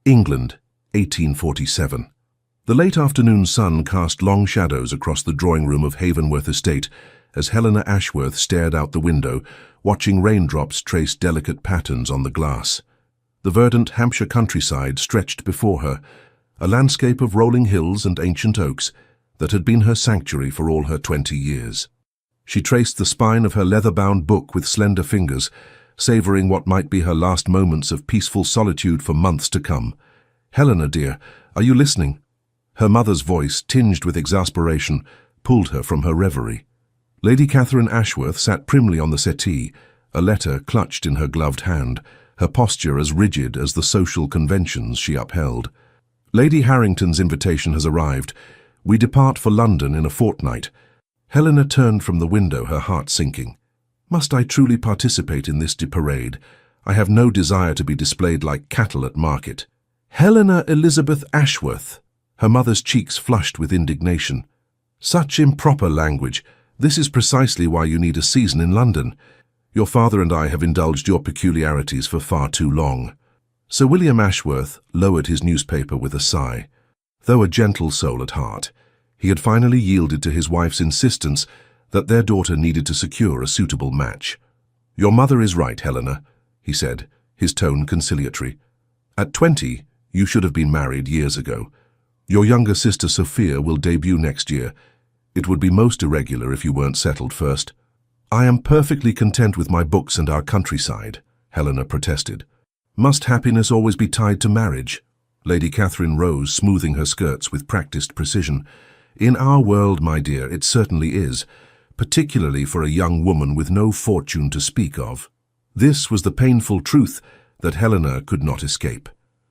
England, 1847. The late afternoon sun cast long shadows across the drawing-room of Havenworth Estate as Helena Ashworth stared out the window, watching raindrops trace delicate patterns on the glass. The verdant Hampshire countryside stretched before her, a landscape of rolling hills and ancient oaks that had been her sanctuary for all her 20 years. She traced the spine of her leather-bound book with slender fingers, savouring what might be her last moments of peaceful solitude for months to come. "Helena, dear, are you listening?" Her mother's voice, tinged with exasperation, pulled her from her reverie. Lady Catherine Ashworth sat primly on the settee, a letter clutched in her gloved hand, her posture as rigid as the social conventions she upheld. "Lady Harrington's invitation has arrived. We depart for London in a fortnight." Helena turned from the window, her heart sinking. "Must I truly participate in this parade? I have no desire to be displayed like cattle at market." "Helena Elizabeth Ashworth!" Her mother's cheeks flushed with indignation. "Such improper language. This is precisely why you need a season in London. Your father and I have indulged your peculiarities for far too long." Sir William Ashworth lowered his newspaper with a sigh. Though a gentle soul at heart, he had finally yielded to his wife's insistence that their daughter needed to secure a suitable match. "Your mother is right, Helena," he said, his tone conciliatory. "At 20, you should have been married years ago. Your younger sister Sophia will debut next year. It would be most irregular if you weren't settled first." "I am perfectly content with my books and our countryside," Helena protested. "Must happiness always be tied to marriage?" Lady Catherine rose, smoothing her skirts with practiced precision. "In our world, my dear, it certainly is, particularly for a young woman with no fortune to speak of." This was the painful truth that Helena could not escape.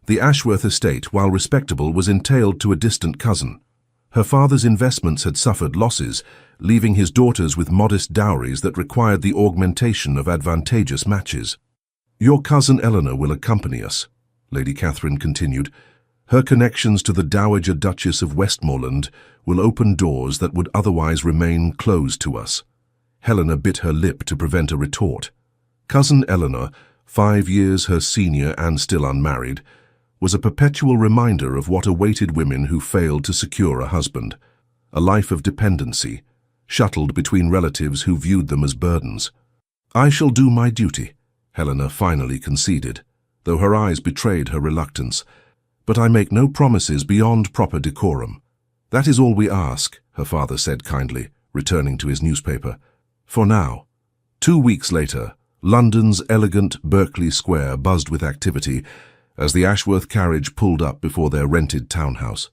The Ashworth estate, while respectable, was entailed to a distant cousin. Her father's investments had suffered losses, leaving his daughters with modest dowries that required the augmentation of advantageous matches. "Your cousin Eleanor will accompany us," Lady Catherine continued. "Her connections to the Dowager Duchess of Westmoreland will open doors that would otherwise remain closed to us." Helena bit her lip to prevent a retort. Cousin Eleanor, 5 years her senior and still unmarried, was a perpetual reminder of what awaited women who failed to secure a husband. A life of dependency, shuttled between relatives who viewed them as burdens. "I shall do my duty," Helena finally conceded, though her eyes betrayed her reluctance. "But I make no promises beyond proper decorum." "That is all we ask," her father said kindly, returning to his newspaper. "For now." 2 weeks later, London's elegant Berkeley Square buzzed with activity as the Ashworth carriage pulled up before their rented townhouse.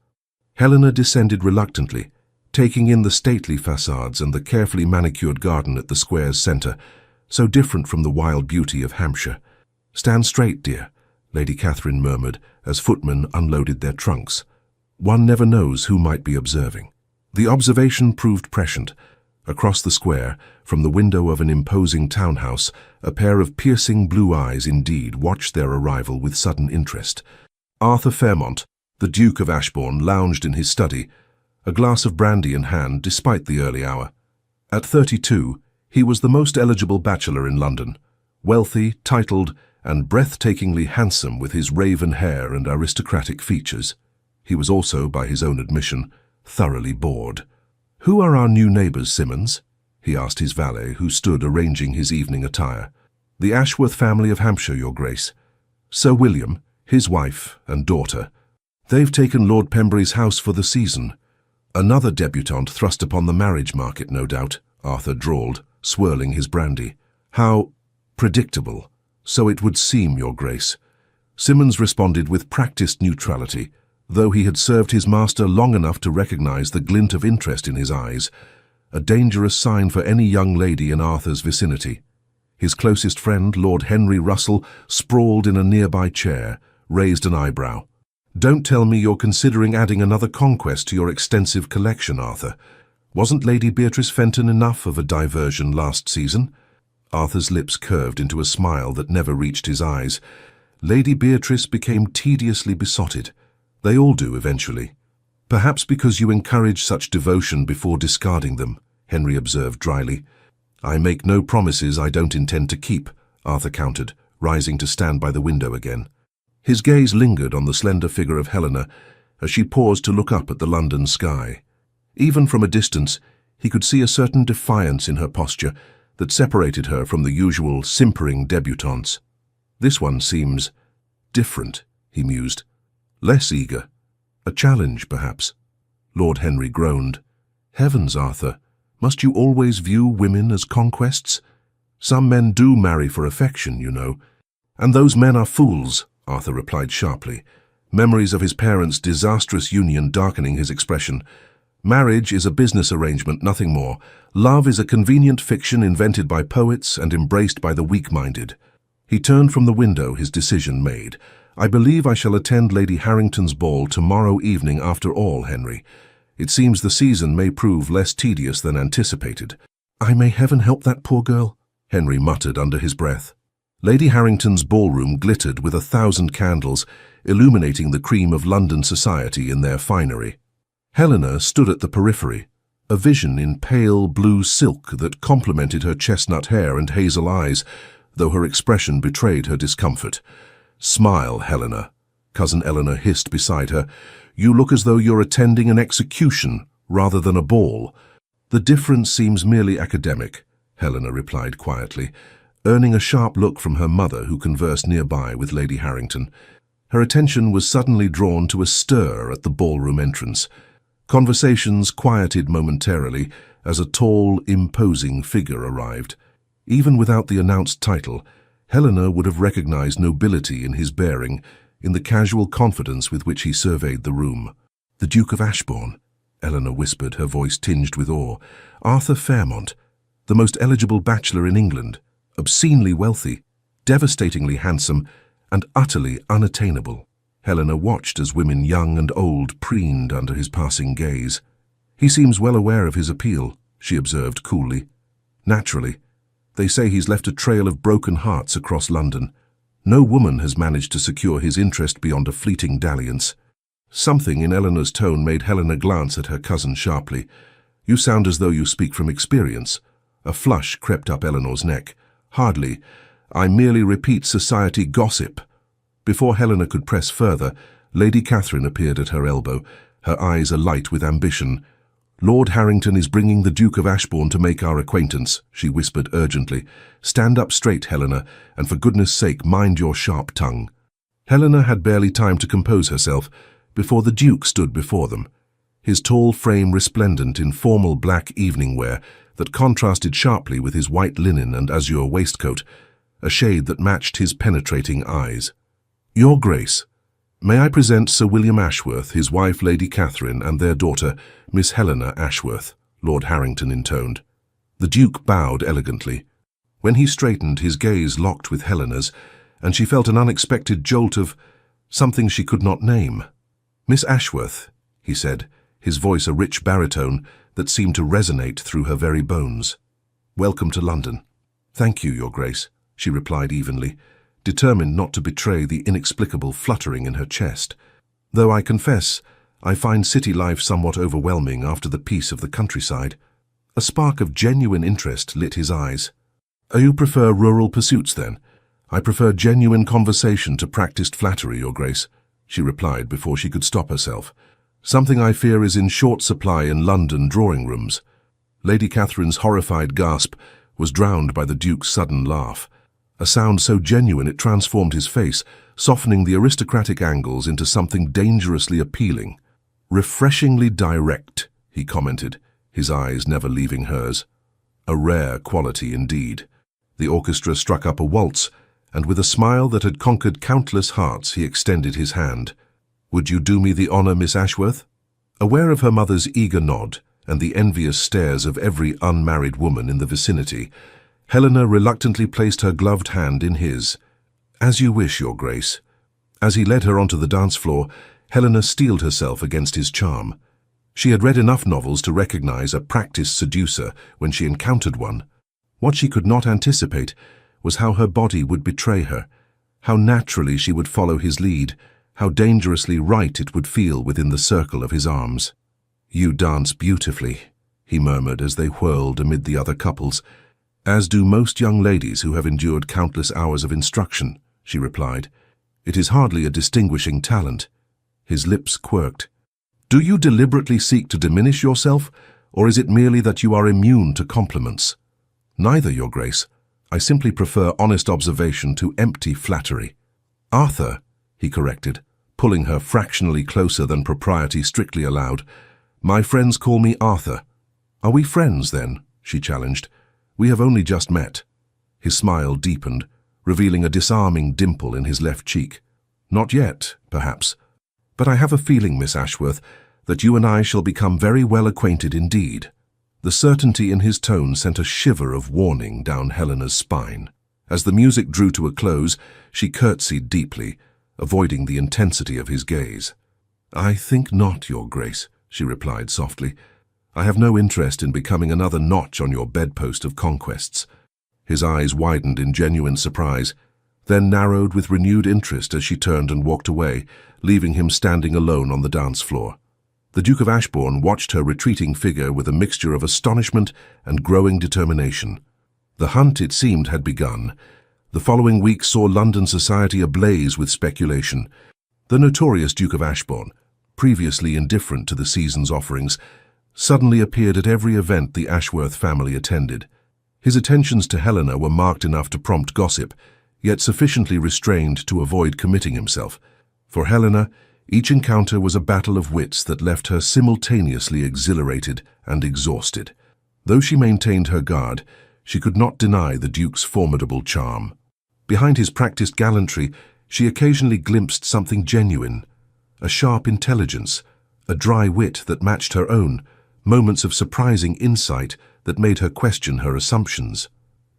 Helena descended reluctantly, taking in the stately facades and the carefully manicured garden at the square's centre, so different from the wild beauty of Hampshire. "Stand straight, dear," Lady Catherine murmured as footmen unloaded their trunks. One never knows who might be observing. The observation proved prescient. Across the square, from the window of an imposing townhouse, a pair of piercing blue eyes indeed watched their arrival with sudden interest. Arthur Fairmont, the Duke of Ashbourne, lounged in his study, a glass of brandy in hand despite the early hour. At 32, he was the most eligible bachelor in London, wealthy, titled, and breathtakingly handsome with his raven hair and aristocratic features. He was also, by his own admission, thoroughly bored. "Who are our new neighbours, Simmons?" he asked his valet, who stood arranging his evening attire. "The Ashworth family of Hampshire, Your Grace. Sir William, his wife, and daughter. They've taken Lord Pembury's house for the season." "Another debutante thrust upon the marriage market, no doubt," Arthur drawled, swirling his brandy. "How predictable. So it would seem, Your Grace." Simmons responded with practiced neutrality, though he had served his master long enough to recognize the glint of interest in his eyes, a dangerous sign for any young lady in Arthur's vicinity. His closest friend, Lord Henry Russell, sprawled in a nearby chair, raised an eyebrow. "Don't tell me you're considering adding another conquest to your extensive collection, Arthur. Wasn't Lady Beatrice Fenton enough of a diversion last season?" Arthur's lips curved into a smile that never reached his eyes. "Lady Beatrice became tediously besotted. They all do eventually." "Perhaps because you encourage such devotion before discarding them," Henry observed dryly. "I make no promises I don't intend to keep," Arthur countered, rising to stand by the window again. His gaze lingered on the slender figure of Helena as she paused to look up at the London sky. Even from a distance, he could see a certain defiance in her posture that separated her from the usual simpering debutantes. This one seems different, he mused. Less eager. A challenge, perhaps. Lord Henry groaned. Heavens, Arthur, must you always view women as conquests? Some men do marry for affection, you know. And those men are fools, Arthur replied sharply, memories of his parents' disastrous union darkening his expression. Marriage is a business arrangement, nothing more. Love is a convenient fiction invented by poets and embraced by the weak-minded. He turned from the window, his decision made. I believe I shall attend Lady Harrington's ball tomorrow evening after all, Henry. It seems the season may prove less tedious than anticipated. I may heaven help that poor girl, Henry muttered under his breath. Lady Harrington's ballroom glittered with 1,000 candles, illuminating the cream of London society in their finery. Helena stood at the periphery, a vision in pale blue silk that complemented her chestnut hair and hazel eyes, though her expression betrayed her discomfort. Smile, Helena, Cousin Eleanor hissed beside her. You look as though you're attending an execution rather than a ball. The difference seems merely academic, Helena replied quietly, earning a sharp look from her mother who conversed nearby with Lady Harrington. Her attention was suddenly drawn to a stir at the ballroom entrance. Conversations quieted momentarily as a tall, imposing figure arrived. Even without the announced title, Helena would have recognized nobility in his bearing, in the casual confidence with which he surveyed the room. The Duke of Ashbourne, Eleanor whispered, her voice tinged with awe. Arthur Fairmont, the most eligible bachelor in England, obscenely wealthy, devastatingly handsome, and utterly unattainable. Helena watched as women young and old preened under his passing gaze. He seems well aware of his appeal, she observed coolly. Naturally. They say he's left a trail of broken hearts across London. No woman has managed to secure his interest beyond a fleeting dalliance. Something in Eleanor's tone made Helena glance at her cousin sharply. You sound as though you speak from experience. A flush crept up Eleanor's neck. Hardly. I merely repeat society gossip. Before Helena could press further, Lady Catherine appeared at her elbow, her eyes alight with ambition. Lord Harrington is bringing the Duke of Ashbourne to make our acquaintance, she whispered urgently. Stand up straight, Helena, and for goodness sake mind your sharp tongue. Helena had barely time to compose herself before the Duke stood before them, his tall frame resplendent in formal black evening wear that contrasted sharply with his white linen and azure waistcoat, a shade that matched his penetrating eyes. Your Grace, may I present Sir William Ashworth, his wife Lady Catherine, and their daughter, Miss Helena Ashworth, Lord Harrington intoned. The Duke bowed elegantly. When he straightened, his gaze locked with Helena's, and she felt an unexpected jolt of something she could not name. Miss Ashworth, he said, his voice a rich baritone that seemed to resonate through her very bones. Welcome to London. Thank you, Your Grace, she replied evenly, determined not to betray the inexplicable fluttering in her chest. Though I confess, I find city life somewhat overwhelming after the peace of the countryside. A spark of genuine interest lit his eyes. You prefer rural pursuits, then? I prefer genuine conversation to practiced flattery, Your Grace, she replied before she could stop herself. Something I fear is in short supply in London drawing-rooms. Lady Catherine's horrified gasp was drowned by the Duke's sudden laugh, a sound so genuine it transformed his face, softening the aristocratic angles into something dangerously appealing. Refreshingly direct, he commented, his eyes never leaving hers. A rare quality indeed. The orchestra struck up a waltz, and with a smile that had conquered countless hearts, he extended his hand. Would you do me the honor, Miss Ashworth? Aware of her mother's eager nod and the envious stares of every unmarried woman in the vicinity, Helena reluctantly placed her gloved hand in his. As you wish, Your Grace. As he led her onto the dance floor, Helena steeled herself against his charm. She had read enough novels to recognize a practiced seducer when she encountered one. What she could not anticipate was how her body would betray her, how naturally she would follow his lead, how dangerously right it would feel within the circle of his arms. You dance beautifully, he murmured as they whirled amid the other couples. As do most young ladies who have endured countless hours of instruction, she replied. It is hardly a distinguishing talent. His lips quirked. Do you deliberately seek to diminish yourself, or is it merely that you are immune to compliments? Neither, Your Grace. I simply prefer honest observation to empty flattery. Arthur, he corrected, pulling her fractionally closer than propriety strictly allowed. My friends call me Arthur. Are we friends, then? She challenged. We have only just met. His smile deepened, revealing a disarming dimple in his left cheek. Not yet, perhaps. But I have a feeling, Miss Ashworth, that you and I shall become very well acquainted indeed. The certainty in his tone sent a shiver of warning down Helena's spine. As the music drew to a close, she curtsied deeply, avoiding the intensity of his gaze. I think not, Your Grace, she replied softly. I have no interest in becoming another notch on your bedpost of conquests. His eyes widened in genuine surprise, then narrowed with renewed interest as she turned and walked away, leaving him standing alone on the dance floor. The Duke of Ashbourne watched her retreating figure with a mixture of astonishment and growing determination. The hunt, it seemed, had begun. The following week saw London society ablaze with speculation. The notorious Duke of Ashbourne, previously indifferent to the season's offerings, suddenly appeared at every event the Ashworth family attended. His attentions to Helena were marked enough to prompt gossip, yet sufficiently restrained to avoid committing himself. For Helena, each encounter was a battle of wits that left her simultaneously exhilarated and exhausted. Though she maintained her guard, she could not deny the Duke's formidable charm. Behind his practiced gallantry, she occasionally glimpsed something genuine, a sharp intelligence, a dry wit that matched her own, moments of surprising insight that made her question her assumptions.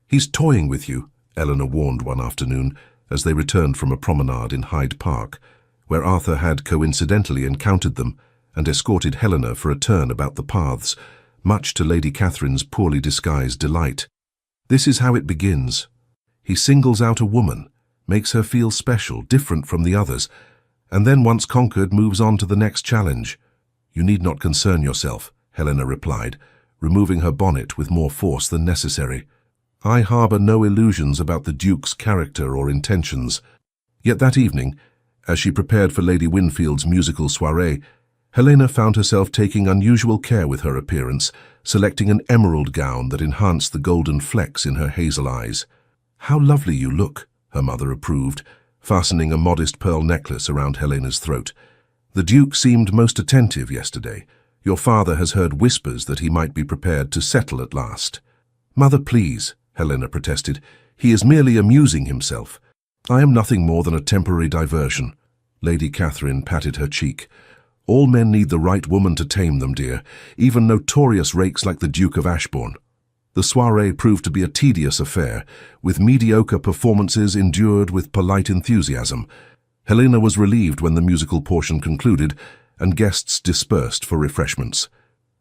He's toying with you, Eleanor warned one afternoon as they returned from a promenade in Hyde Park, where Arthur had coincidentally encountered them and escorted Helena for a turn about the paths, much to Lady Catherine's poorly disguised delight. This is how it begins. He singles out a woman, makes her feel special, different from the others, and then once conquered moves on to the next challenge. You need not concern yourself, Helena replied, removing her bonnet with more force than necessary. I harbour no illusions about the Duke's character or intentions. Yet that evening, as she prepared for Lady Winfield's musical soirée, Helena found herself taking unusual care with her appearance, selecting an emerald gown that enhanced the golden flecks in her hazel eyes. How lovely you look, her mother approved, fastening a modest pearl necklace around Helena's throat. The Duke seemed most attentive yesterday. Your father has heard whispers that he might be prepared to settle at last. Mother, please, Helena protested. He is merely amusing himself. I am nothing more than a temporary diversion. Lady Catherine patted her cheek. All men need the right woman to tame them, dear, even notorious rakes like the Duke of Ashbourne. The soirée proved to be a tedious affair, with mediocre performances endured with polite enthusiasm. Helena was relieved when the musical portion concluded and guests dispersed for refreshments.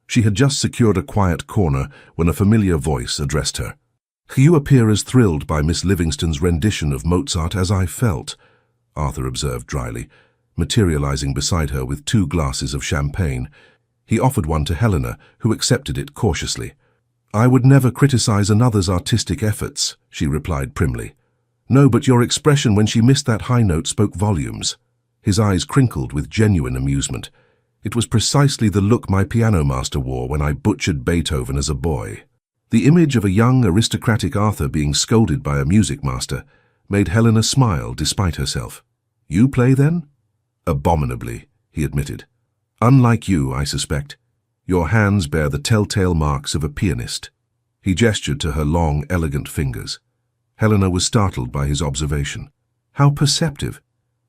She had just secured a quiet corner when a familiar voice addressed her. You appear as thrilled by Miss Livingston's rendition of Mozart as I felt, Arthur observed dryly, materializing beside her with 2 glasses of champagne. He offered one to Helena, who accepted it cautiously. I would never criticize another's artistic efforts, she replied primly. No, but your expression when she missed that high note spoke volumes. His eyes crinkled with genuine amusement. It was precisely the look my piano master wore when I butchered Beethoven as a boy. The image of a young aristocratic Arthur being scolded by a music master made Helena smile despite herself. You play then? Abominably, he admitted. Unlike you, I suspect. Your hands bear the telltale marks of a pianist. He gestured to her long, elegant fingers. Helena was startled by his observation. How perceptive.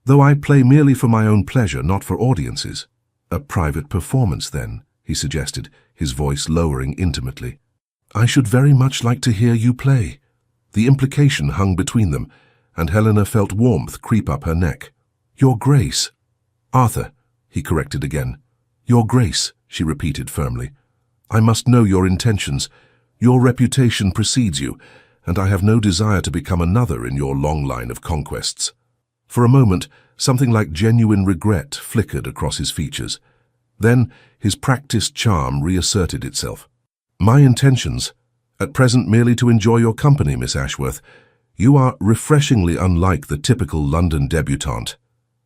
Though I play merely for my own pleasure, not for audiences. A private performance, then, he suggested, his voice lowering intimately. I should very much like to hear you play. The implication hung between them, and Helena felt warmth creep up her neck. Your Grace. Arthur, he corrected again. Your Grace, she repeated firmly. I must know your intentions. Your reputation precedes you, and I have no desire to become another in your long line of conquests. For a moment, something like genuine regret flickered across his features. Then his practiced charm reasserted itself. My intentions, at present merely to enjoy your company, Miss Ashworth. You are refreshingly unlike the typical London debutante.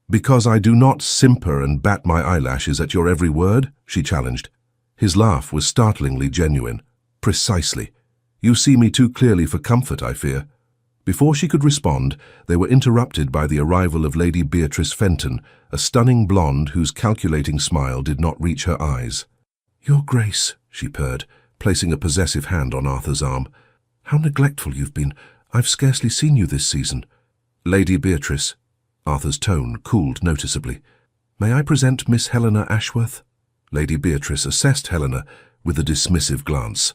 Because I do not simper and bat my eyelashes at your every word, she challenged. His laugh was startlingly genuine. Precisely. You see me too clearly for comfort, I fear. Before she could respond, they were interrupted by the arrival of Lady Beatrice Fenton, a stunning blonde whose calculating smile did not reach her eyes. Your Grace, she purred, placing a possessive hand on Arthur's arm. How neglectful you've been. I've scarcely seen you this season. Lady Beatrice. Arthur's tone cooled noticeably. May I present Miss Helena Ashworth? Lady Beatrice assessed Helena with a dismissive glance.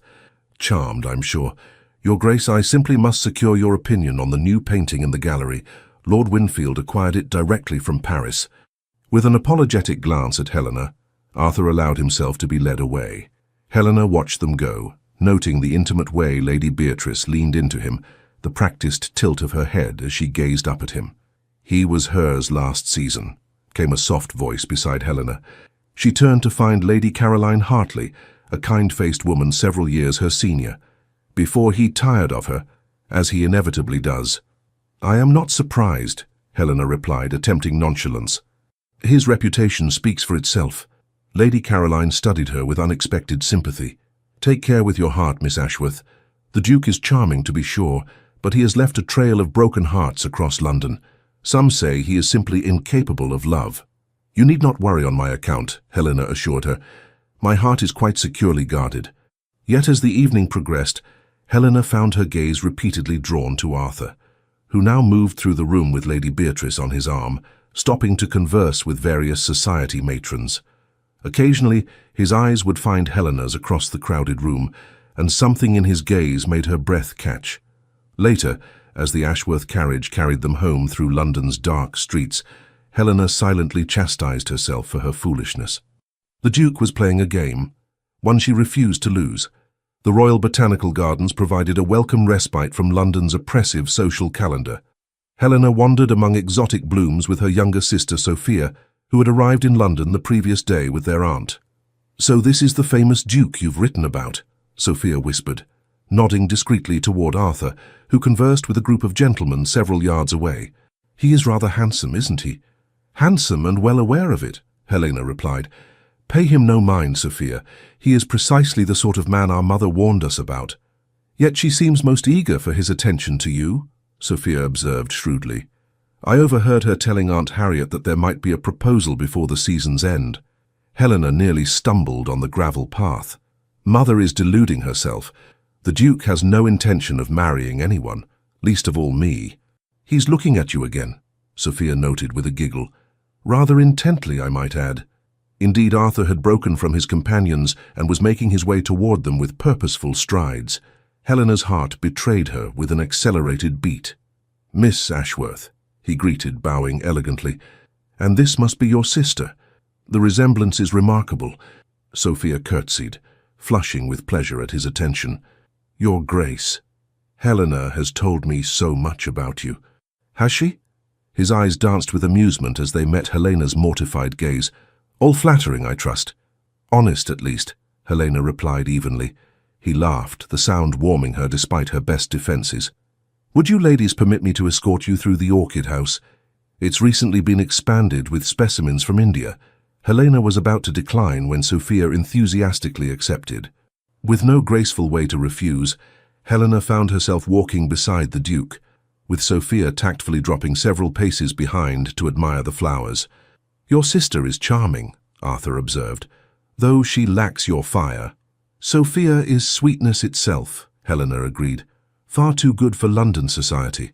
Charmed, I'm sure. Your Grace, I simply must secure your opinion on the new painting in the gallery. Lord Winfield acquired it directly from Paris. With an apologetic glance at Helena, Arthur allowed himself to be led away. Helena watched them go, noting the intimate way Lady Beatrice leaned into him, the practiced tilt of her head as she gazed up at him. He was hers last season, came a soft voice beside Helena. She turned to find Lady Caroline Hartley, a kind-faced woman several years her senior. Before he tired of her, as he inevitably does. I am not surprised, Helena replied, attempting nonchalance. His reputation speaks for itself. Lady Caroline studied her with unexpected sympathy. Take care with your heart, Miss Ashworth. The Duke is charming, to be sure, but he has left a trail of broken hearts across London. Some say he is simply incapable of love. You need not worry on my account, Helena assured her. My heart is quite securely guarded. Yet as the evening progressed, Helena found her gaze repeatedly drawn to Arthur, who now moved through the room with Lady Beatrice on his arm, stopping to converse with various society matrons. Occasionally, his eyes would find Helena's across the crowded room, and something in his gaze made her breath catch. Later, as the Ashworth carriage carried them home through London's dark streets, Helena silently chastised herself for her foolishness. The Duke was playing a game, one she refused to lose. The Royal Botanical Gardens provided a welcome respite from London's oppressive social calendar. Helena wandered among exotic blooms with her younger sister Sophia, who had arrived in London the previous day with their aunt. So this is the famous Duke you've written about, Sophia whispered, nodding discreetly toward Arthur, who conversed with a group of gentlemen several yards away. He is rather handsome, isn't he? Handsome and well aware of it, Helena replied. Pay him no mind, Sophia. He is precisely the sort of man our mother warned us about. Yet she seems most eager for his attention to you, Sophia observed shrewdly. I overheard her telling Aunt Harriet that there might be a proposal before the season's end. Helena nearly stumbled on the gravel path. Mother is deluding herself. The Duke has no intention of marrying anyone, least of all me. He's looking at you again, Sophia noted with a giggle. Rather intently, I might add. Indeed, Arthur had broken from his companions and was making his way toward them with purposeful strides. Helena's heart betrayed her with an accelerated beat. Miss Ashworth, he greeted, bowing elegantly. And this must be your sister. The resemblance is remarkable. Sophia curtsied, flushing with pleasure at his attention. Your Grace, Helena has told me so much about you. Has she? His eyes danced with amusement as they met Helena's mortified gaze. All flattering, I trust. Honest, at least, Helena replied evenly. He laughed, the sound warming her despite her best defences. Would you ladies permit me to escort you through the orchid house? It's recently been expanded with specimens from India. Helena was about to decline when Sophia enthusiastically accepted. With no graceful way to refuse, Helena found herself walking beside the Duke, with Sophia tactfully dropping several paces behind to admire the flowers. Your sister is charming, Arthur observed, though she lacks your fire. Sophia is sweetness itself, Helena agreed. Far too good for London society.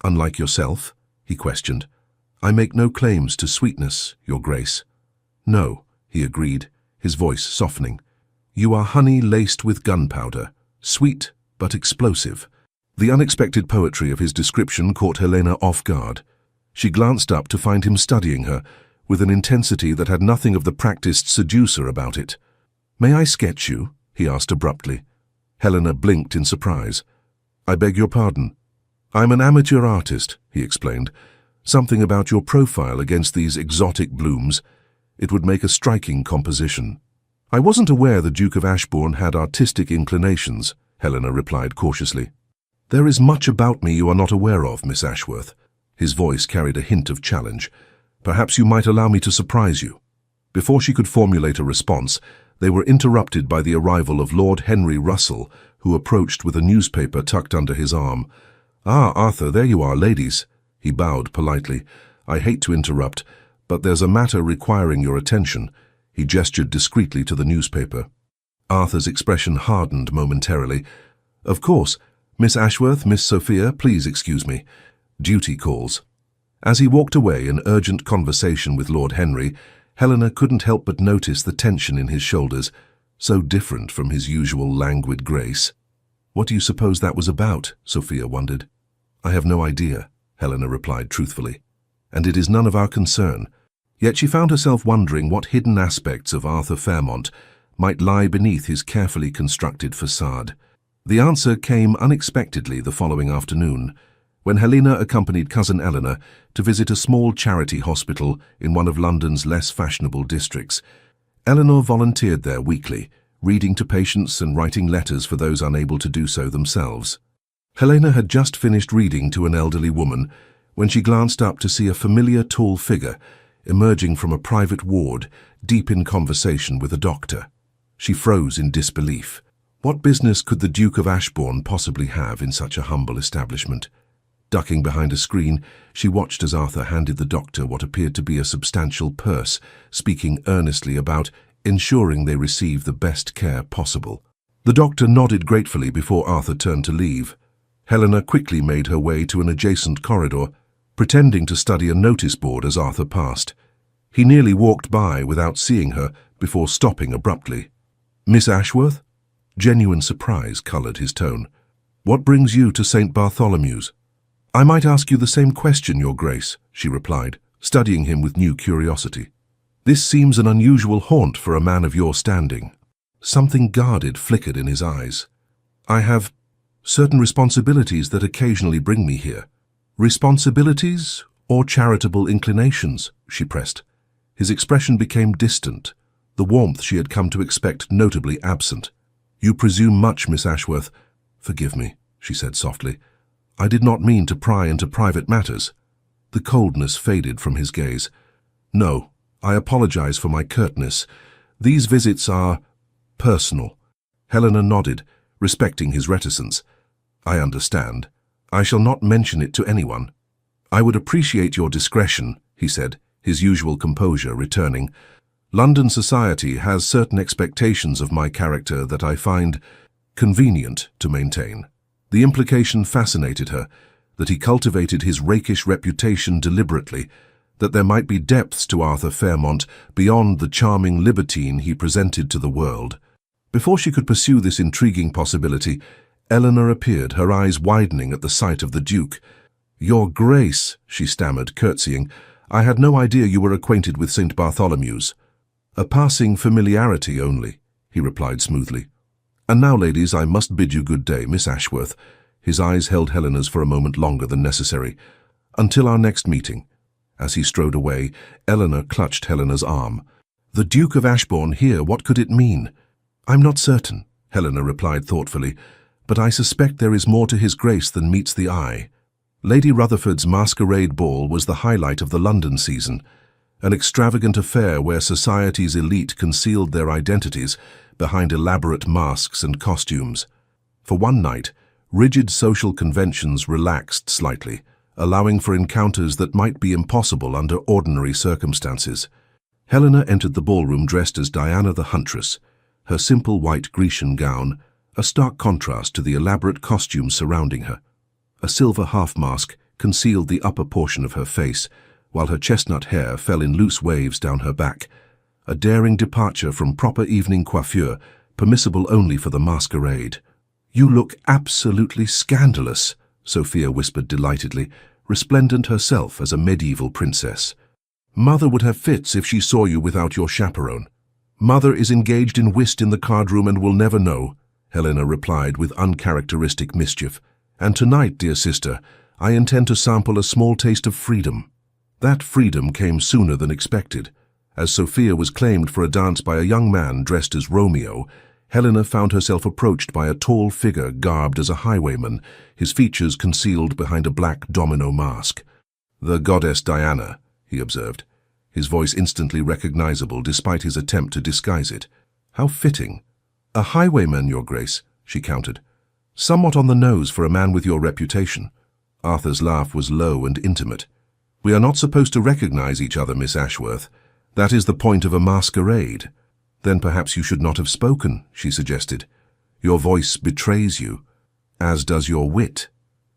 Unlike yourself, he questioned. I make no claims to sweetness, Your Grace. No, he agreed, his voice softening. You are honey laced with gunpowder, sweet but explosive. The unexpected poetry of his description caught Helena off guard. She glanced up to find him studying her, with an intensity that had nothing of the practiced seducer about it. May I sketch you? He asked abruptly. Helena blinked in surprise. I beg your pardon. I'm an amateur artist, he explained. Something about your profile against these exotic blooms. It would make a striking composition. I wasn't aware the Duke of Ashbourne had artistic inclinations, Helena replied cautiously. "There is much about me you are not aware of, Miss Ashworth." His voice carried a hint of challenge. "Perhaps you might allow me to surprise you." Before she could formulate a response, they were interrupted by the arrival of Lord Henry Russell, who approached with a newspaper tucked under his arm. "Ah, Arthur, there you are, ladies." He bowed politely. "I hate to interrupt, but there's a matter requiring your attention." He gestured discreetly to the newspaper. Arthur's expression hardened momentarily. "Of course. Miss Ashworth, Miss Sophia, please excuse me. Duty calls." As he walked away in urgent conversation with Lord Henry, Helena couldn't help but notice the tension in his shoulders, so different from his usual languid grace. "What do you suppose that was about?" Sophia wondered. "I have no idea," Helena replied truthfully, "and it is none of our concern." Yet she found herself wondering what hidden aspects of Arthur Fairmont might lie beneath his carefully constructed facade. The answer came unexpectedly the following afternoon, when Helena accompanied cousin Eleanor to visit a small charity hospital in one of London's less fashionable districts. Eleanor volunteered there weekly, reading to patients and writing letters for those unable to do so themselves. Helena had just finished reading to an elderly woman when she glanced up to see a familiar tall figure emerging from a private ward, deep in conversation with a doctor. She froze in disbelief. What business could the Duke of Ashbourne possibly have in such a humble establishment? Ducking behind a screen, she watched as Arthur handed the doctor what appeared to be a substantial purse, speaking earnestly about ensuring they receive the best care possible. The doctor nodded gratefully before Arthur turned to leave. Helena quickly made her way to an adjacent corridor, pretending to study a notice board as Arthur passed. He nearly walked by without seeing her before stopping abruptly. "Miss Ashworth?" Genuine surprise coloured his tone. "What brings you to St. Bartholomew's?" "I might ask you the same question, Your Grace," she replied, studying him with new curiosity. "This seems an unusual haunt for a man of your standing." Something guarded flickered in his eyes. "I have certain responsibilities that occasionally bring me here." "Responsibilities or charitable inclinations?" she pressed. His expression became distant, the warmth she had come to expect notably absent. "You presume much, Miss Ashworth." "Forgive me," she said softly. "I did not mean to pry into private matters." The coldness faded from his gaze. "No, I apologize for my curtness. These visits are personal." Helena nodded, respecting his reticence. "I understand. I shall not mention it to anyone." "I would appreciate your discretion," he said, his usual composure returning. "London society has certain expectations of my character that I find convenient to maintain." The implication fascinated her, that he cultivated his rakish reputation deliberately, that there might be depths to Arthur Fairmont beyond the charming libertine he presented to the world. Before she could pursue this intriguing possibility, Eleanor appeared, her eyes widening at the sight of the Duke. "Your Grace," she stammered, curtsying, "I had no idea you were acquainted with St. Bartholomew's." "A passing familiarity only," he replied smoothly. "And now, ladies, I must bid you good day, Miss Ashworth." His eyes held Helena's for a moment longer than necessary. "Until our next meeting." As he strode away, Eleanor clutched Helena's arm. "The Duke of Ashbourne here, what could it mean?" "I'm not certain," Helena replied thoughtfully, "but I suspect there is more to his grace than meets the eye." Lady Rutherford's masquerade ball was the highlight of the London season, an extravagant affair where society's elite concealed their identities behind elaborate masks and costumes. For one night, rigid social conventions relaxed slightly, allowing for encounters that might be impossible under ordinary circumstances. Helena entered the ballroom dressed as Diana the Huntress, her simple white Grecian gown, a stark contrast to the elaborate costumes surrounding her. A silver half-mask concealed the upper portion of her face, while her chestnut hair fell in loose waves down her back, a daring departure from proper evening coiffure, permissible only for the masquerade. "You look absolutely scandalous," Sophia whispered delightedly, resplendent herself as a medieval princess. "Mother would have fits if she saw you without your chaperone." "Mother is engaged in whist in the card-room and will never know," Helena replied with uncharacteristic mischief. "And tonight, dear sister, I intend to sample a small taste of freedom." That freedom came sooner than expected. As Sophia was claimed for a dance by a young man dressed as Romeo, Helena found herself approached by a tall figure garbed as a highwayman, his features concealed behind a black domino mask. "The goddess Diana," he observed, his voice instantly recognizable despite his attempt to disguise it. "How fitting." "A highwayman, Your Grace," she countered. "Somewhat on the nose for a man with your reputation." Arthur's laugh was low and intimate. "We are not supposed to recognize each other, Miss Ashworth. That is the point of a masquerade." "Then perhaps you should not have spoken," she suggested. "Your voice betrays you, as does your wit."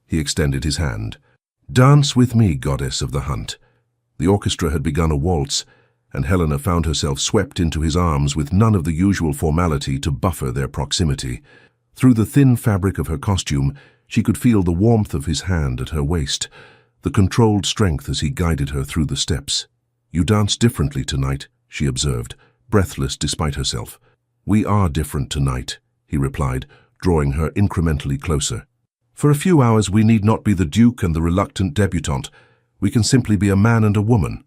He extended his hand. "Dance with me, goddess of the hunt." The orchestra had begun a waltz, and Helena found herself swept into his arms with none of the usual formality to buffer their proximity. Through the thin fabric of her costume, she could feel the warmth of his hand at her waist, the controlled strength as he guided her through the steps. "You dance differently tonight," she observed, breathless despite herself. "We are different tonight," he replied, drawing her incrementally closer. "For a few hours we need not be the Duke and the reluctant debutante. We can simply be a man and a woman."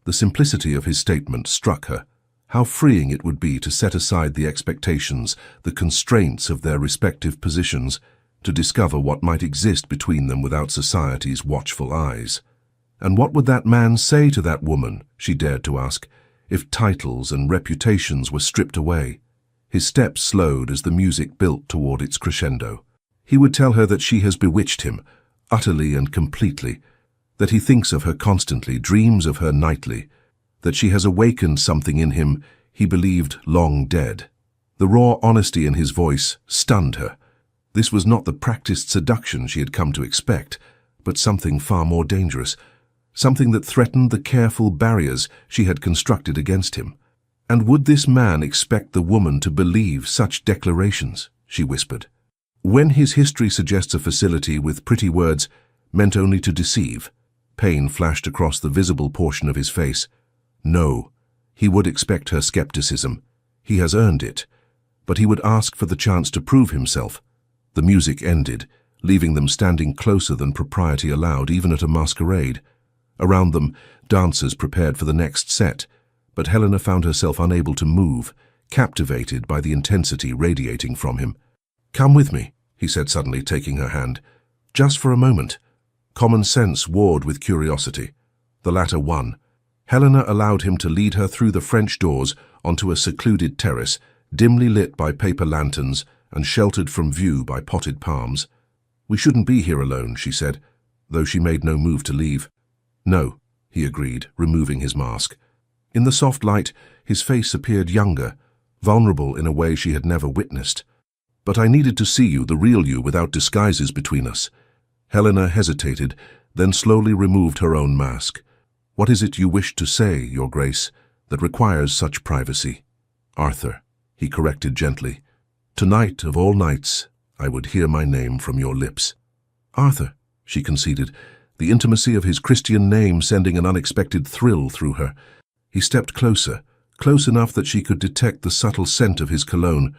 The simplicity of his statement struck her. How freeing it would be to set aside the expectations, the constraints of their respective positions, to discover what might exist between them without society's watchful eyes. And what would that man say to that woman, she dared to ask, if titles and reputations were stripped away? His steps slowed as the music built toward its crescendo. He would tell her that she has bewitched him, utterly and completely, that he thinks of her constantly, dreams of her nightly, that she has awakened something in him he believed long dead. The raw honesty in his voice stunned her. This was not the practiced seduction she had come to expect, but something far more dangerous, something that threatened the careful barriers she had constructed against him. And would this man expect the woman to believe such declarations? She whispered. When his history suggests a facility with pretty words meant only to deceive, pain flashed across the visible portion of his face. No, he would expect her skepticism. He has earned it. But he would ask for the chance to prove himself. The music ended, leaving them standing closer than propriety allowed, even at a masquerade. Around them, dancers prepared for the next set, but Helena found herself unable to move, captivated by the intensity radiating from him. "Come with me," he said suddenly, taking her hand. "Just for a moment." Common sense warred with curiosity. The latter won. Helena allowed him to lead her through the French doors onto a secluded terrace, dimly lit by paper lanterns and sheltered from view by potted palms. "We shouldn't be here alone," she said, though she made no move to leave. "No," he agreed, removing his mask. In the soft light, his face appeared younger, vulnerable in a way she had never witnessed. "But I needed to see you, the real you, without disguises between us." Helena hesitated, then slowly removed her own mask. "What is it you wish to say, Your Grace, that requires such privacy?" "Arthur," he corrected gently. "Tonight, of all nights, I would hear my name from your lips." "Arthur," she conceded, the intimacy of his Christian name sending an unexpected thrill through her. He stepped closer, close enough that she could detect the subtle scent of his cologne,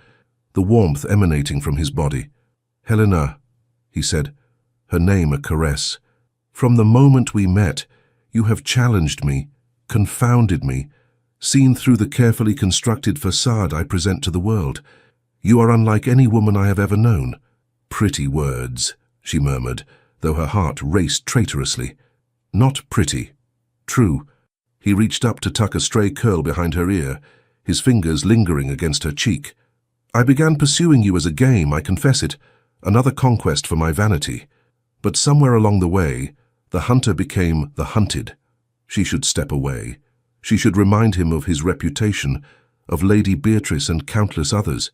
the warmth emanating from his body. "Helena," he said, her name a caress. "From the moment we met, you have challenged me, confounded me, seen through the carefully constructed facade I present to the world. You are unlike any woman I have ever known." "Pretty words," she murmured, though her heart raced traitorously. "Not pretty. True." He reached up to tuck a stray curl behind her ear, his fingers lingering against her cheek. "I began pursuing you as a game, I confess it, another conquest for my vanity. But somewhere along the way, the hunter became the hunted. She should step away. She should remind him of his reputation, of Lady Beatrice and countless others.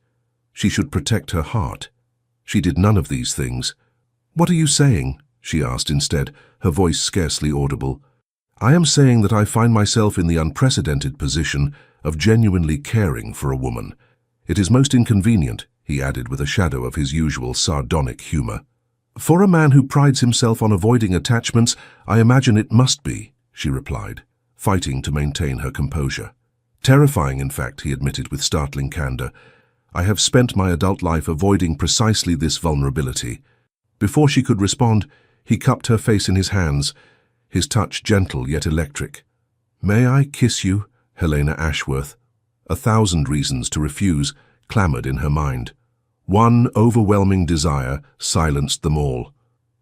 She should protect her heart. She did none of these things." "What are you saying?" she asked instead, her voice scarcely audible. "I am saying that I find myself in the unprecedented position of genuinely caring for a woman. It is most inconvenient," he added with a shadow of his usual sardonic humor. "For a man who prides himself on avoiding attachments, I imagine it must be," she replied, fighting to maintain her composure. "Terrifying, in fact," he admitted with startling candor. "I have spent my adult life avoiding precisely this vulnerability." Before she could respond, he cupped her face in his hands, his touch gentle yet electric. "May I kiss you, Helena Ashworth?" 1,000 reasons to refuse clamored in her mind. One overwhelming desire silenced them all.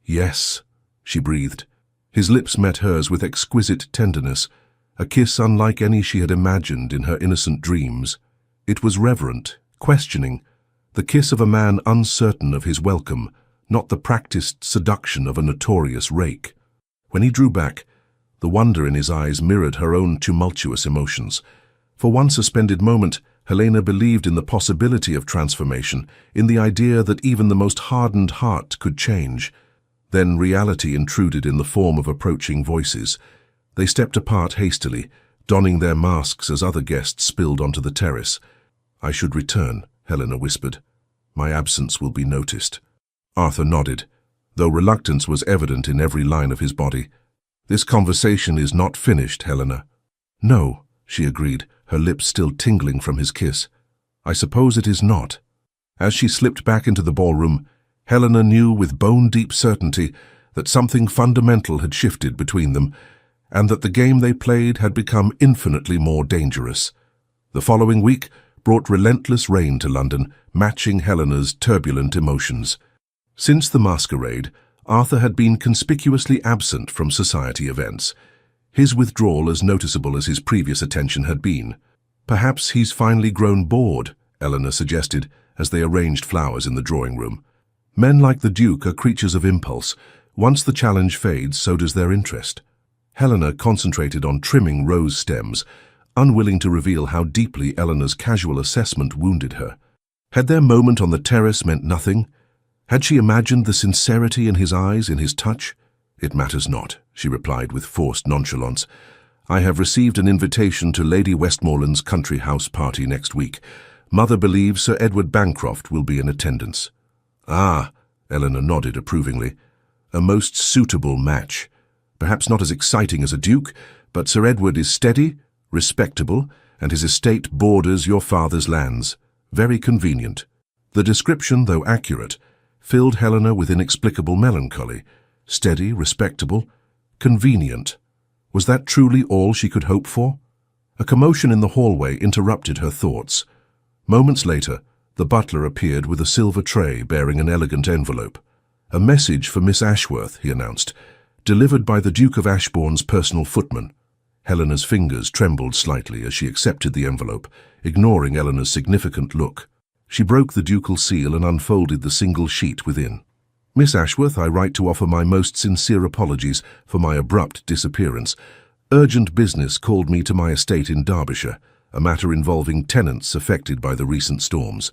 "Yes," she breathed. His lips met hers with exquisite tenderness, a kiss unlike any she had imagined in her innocent dreams. It was reverent, questioning, the kiss of a man uncertain of his welcome, not the practiced seduction of a notorious rake. When he drew back, the wonder in his eyes mirrored her own tumultuous emotions. For one suspended moment, Helena believed in the possibility of transformation, in the idea that even the most hardened heart could change. Then reality intruded in the form of approaching voices. They stepped apart hastily, donning their masks as other guests spilled onto the terrace. "I should return," Helena whispered. "My absence will be noticed." Arthur nodded, though reluctance was evident in every line of his body. "This conversation is not finished, Helena." "No," she agreed, her lips still tingling from his kiss. "I suppose it is not." As she slipped back into the ballroom, Helena knew with bone-deep certainty that something fundamental had shifted between them, and that the game they played had become infinitely more dangerous. The following week brought relentless rain to London, matching Helena's turbulent emotions. Since the masquerade, Arthur had been conspicuously absent from society events, his withdrawal as noticeable as his previous attention had been. "Perhaps he's finally grown bored," Eleanor suggested, as they arranged flowers in the drawing room. Men like the Duke are creatures of impulse. Once the challenge fades, so does their interest. Helena concentrated on trimming rose stems, unwilling to reveal how deeply Eleanor's casual assessment wounded her. Had their moment on the terrace meant nothing? Had she imagined the sincerity in his eyes, in his touch? "It matters not," she replied with forced nonchalance. "I have received an invitation to Lady Westmoreland's country house party next week. Mother believes Sir Edward Bancroft will be in attendance." "Ah," Eleanor nodded approvingly. "A most suitable match. Perhaps not as exciting as a duke, but Sir Edward is steady, respectable, and his estate borders your father's lands. Very convenient." The description, though accurate, filled Helena with inexplicable melancholy. Steady, respectable, convenient. Was that truly all she could hope for? A commotion in the hallway interrupted her thoughts. Moments later, the butler appeared with a silver tray bearing an elegant envelope. "A message for Miss Ashworth," he announced, "delivered by the Duke of Ashbourne's personal footman." Helena's fingers trembled slightly as she accepted the envelope, ignoring Eleanor's significant look. She broke the ducal seal and unfolded the single sheet within. "Miss Ashworth, I write to offer my most sincere apologies for my abrupt disappearance. Urgent business called me to my estate in Derbyshire, a matter involving tenants affected by the recent storms.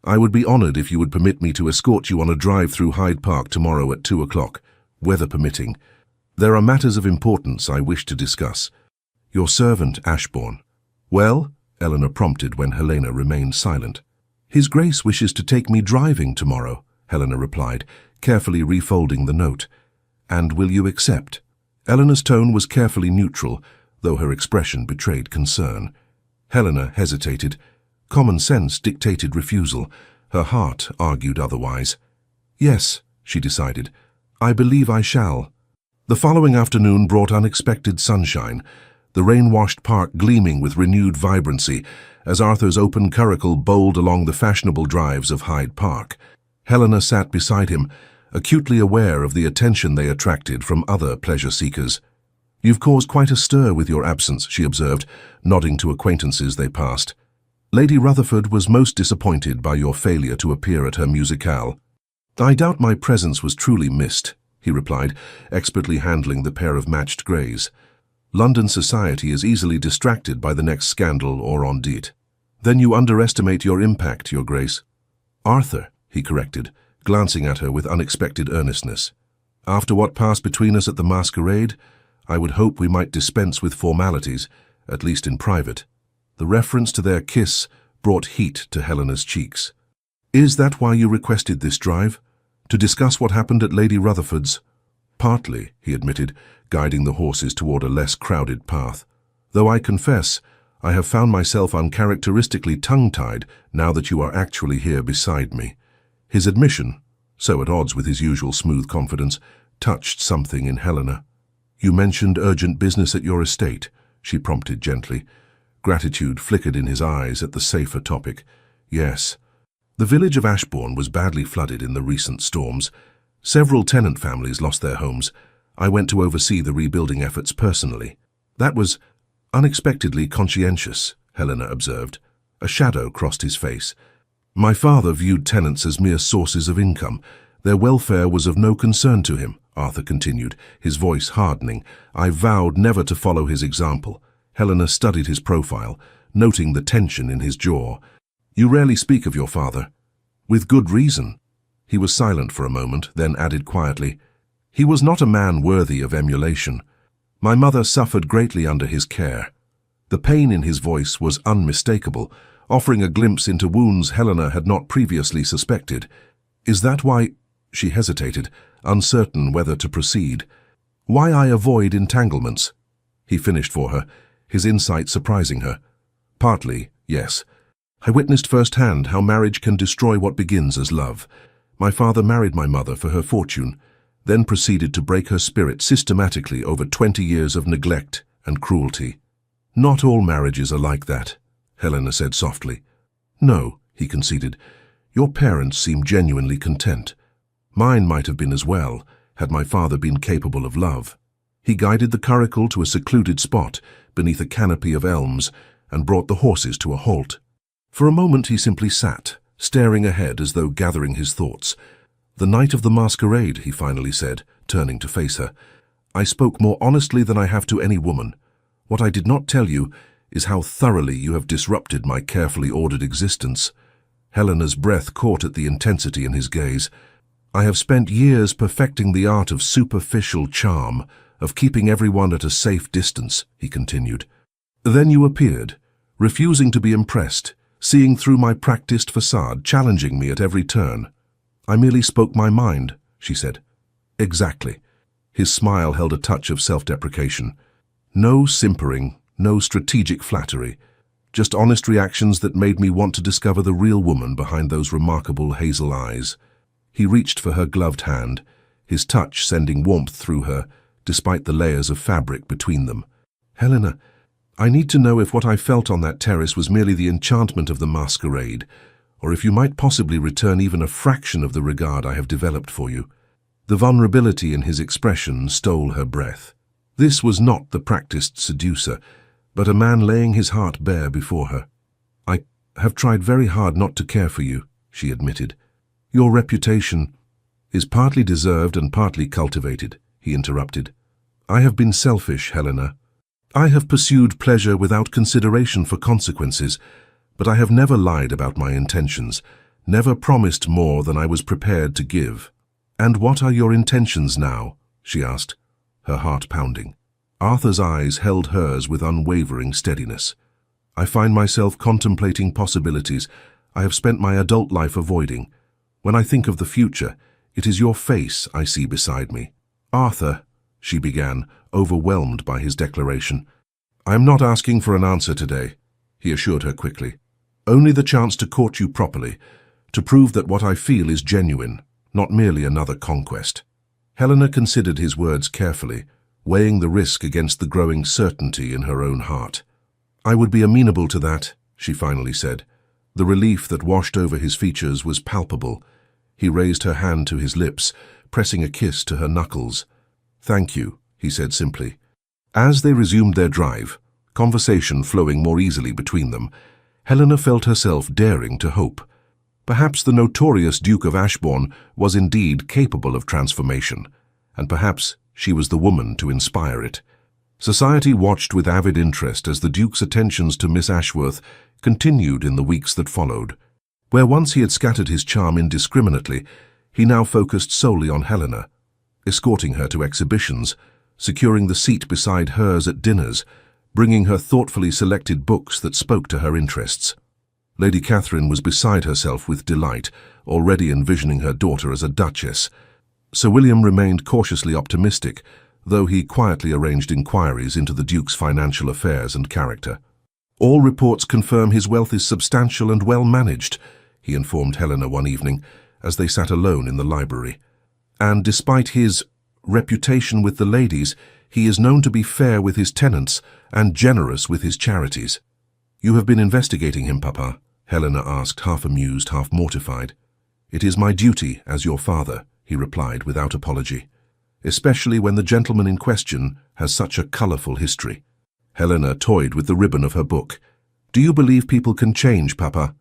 I would be honoured if you would permit me to escort you on a drive through Hyde Park tomorrow at 2 o'clock, weather permitting. There are matters of importance I wish to discuss. Your servant, Ashbourne." "Well?" Eleanor prompted when Helena remained silent. "His Grace wishes to take me driving tomorrow," Helena replied, carefully refolding the note. "And will you accept?" Eleanor's tone was carefully neutral, though her expression betrayed concern. Helena hesitated. Common sense dictated refusal. Her heart argued otherwise. "Yes," she decided. "I believe I shall." The following afternoon brought unexpected sunshine, the rain-washed park gleaming with renewed vibrancy as Arthur's open curricle bowled along the fashionable drives of Hyde Park. Helena sat beside him, acutely aware of the attention they attracted from other pleasure-seekers. "You've caused quite a stir with your absence," she observed, nodding to acquaintances they passed. "Lady Rutherford was most disappointed by your failure to appear at her musicale." "I doubt my presence was truly missed," he replied, expertly handling the pair of matched greys. "London society is easily distracted by the next scandal or on dit." "Then you underestimate your impact, Your Grace." "Arthur," he corrected, glancing at her with unexpected earnestness. "After what passed between us at the masquerade, I would hope we might dispense with formalities, at least in private." The reference to their kiss brought heat to Helena's cheeks. "Is that why you requested this drive? To discuss what happened at Lady Rutherford's?" "Partly," he admitted, guiding the horses toward a less crowded path. "Though I confess, I have found myself uncharacteristically tongue-tied now that you are actually here beside me." His admission, so at odds with his usual smooth confidence, touched something in Helena. "You mentioned urgent business at your estate," she prompted gently. Gratitude flickered in his eyes at the safer topic. Yes. The village of Ashbourne was badly flooded in the recent storms. Several tenant families lost their homes. I went to oversee the rebuilding efforts personally. That was unexpectedly conscientious, Helena observed. A shadow crossed his face. My father viewed tenants as mere sources of income. Their welfare was of no concern to him, Arthur continued, his voice hardening. I vowed never to follow his example. Helena studied his profile, noting the tension in his jaw. You rarely speak of your father. With good reason. He was silent for a moment, then added quietly, he was not a man worthy of emulation. My mother suffered greatly under his care. The pain in his voice was unmistakable, offering a glimpse into wounds Helena had not previously suspected. Is that why— She hesitated, uncertain whether to proceed. Why I avoid entanglements? He finished for her, his insight surprising her. Partly, yes. I witnessed firsthand how marriage can destroy what begins as love. My father married my mother for her fortune, then proceeded to break her spirit systematically over 20 years of neglect and cruelty. Not all marriages are like that, Helena said softly. No, he conceded. Your parents seem genuinely content. Mine might have been as well, had my father been capable of love. He guided the curricle to a secluded spot beneath a canopy of elms and brought the horses to a halt. For a moment he simply sat, staring ahead as though gathering his thoughts. The night of the masquerade, he finally said, turning to face her. I spoke more honestly than I have to any woman. What I did not tell you is how thoroughly you have disrupted my carefully ordered existence. Helena's breath caught at the intensity in his gaze. I have spent years perfecting the art of superficial charm, of keeping everyone at a safe distance, he continued. Then you appeared, refusing to be impressed, seeing through my practiced facade, challenging me at every turn. I merely spoke my mind, she said. Exactly. His smile held a touch of self-deprecation. No simpering, no strategic flattery, just honest reactions that made me want to discover the real woman behind those remarkable hazel eyes. He reached for her gloved hand, his touch sending warmth through her, despite the layers of fabric between them. Helena, I need to know if what I felt on that terrace was merely the enchantment of the masquerade, or if you might possibly return even a fraction of the regard I have developed for you. The vulnerability in his expression stole her breath. This was not the practiced seducer, but a man laying his heart bare before her. I have tried very hard not to care for you, she admitted. Your reputation is partly deserved and partly cultivated, he interrupted. I have been selfish, Helena. I have pursued pleasure without consideration for consequences, but I have never lied about my intentions, never promised more than I was prepared to give. And what are your intentions now? She asked, her heart pounding. Arthur's eyes held hers with unwavering steadiness. I find myself contemplating possibilities I have spent my adult life avoiding. When I think of the future, it is your face I see beside me. Arthur, she began, overwhelmed by his declaration. I am not asking for an answer today, he assured her quickly. Only the chance to court you properly, to prove that what I feel is genuine, not merely another conquest. Helena considered his words carefully, weighing the risk against the growing certainty in her own heart. I would be amenable to that, she finally said. The relief that washed over his features was palpable. He raised her hand to his lips, pressing a kiss to her knuckles. Thank you, he said simply. As they resumed their drive, conversation flowing more easily between them, Helena felt herself daring to hope. Perhaps the notorious Duke of Ashbourne was indeed capable of transformation, and perhaps she was the woman to inspire it. Society watched with avid interest as the Duke's attentions to Miss Ashworth continued in the weeks that followed. Where once he had scattered his charm indiscriminately, he now focused solely on Helena, escorting her to exhibitions, securing the seat beside hers at dinners, bringing her thoughtfully selected books that spoke to her interests. Lady Catherine was beside herself with delight, already envisioning her daughter as a duchess. Sir William remained cautiously optimistic, though he quietly arranged inquiries into the Duke's financial affairs and character. All reports confirm his wealth is substantial and well managed, he informed Helena one evening, as they sat alone in the library. And despite his reputation with the ladies, he is known to be fair with his tenants and generous with his charities. You have been investigating him, Papa, Helena asked, half amused, half mortified. "It is my duty as your father," he replied without apology, "especially when the gentleman in question has such a colourful history." Helena toyed with the ribbon of her book. "Do you believe people can change, Papa?"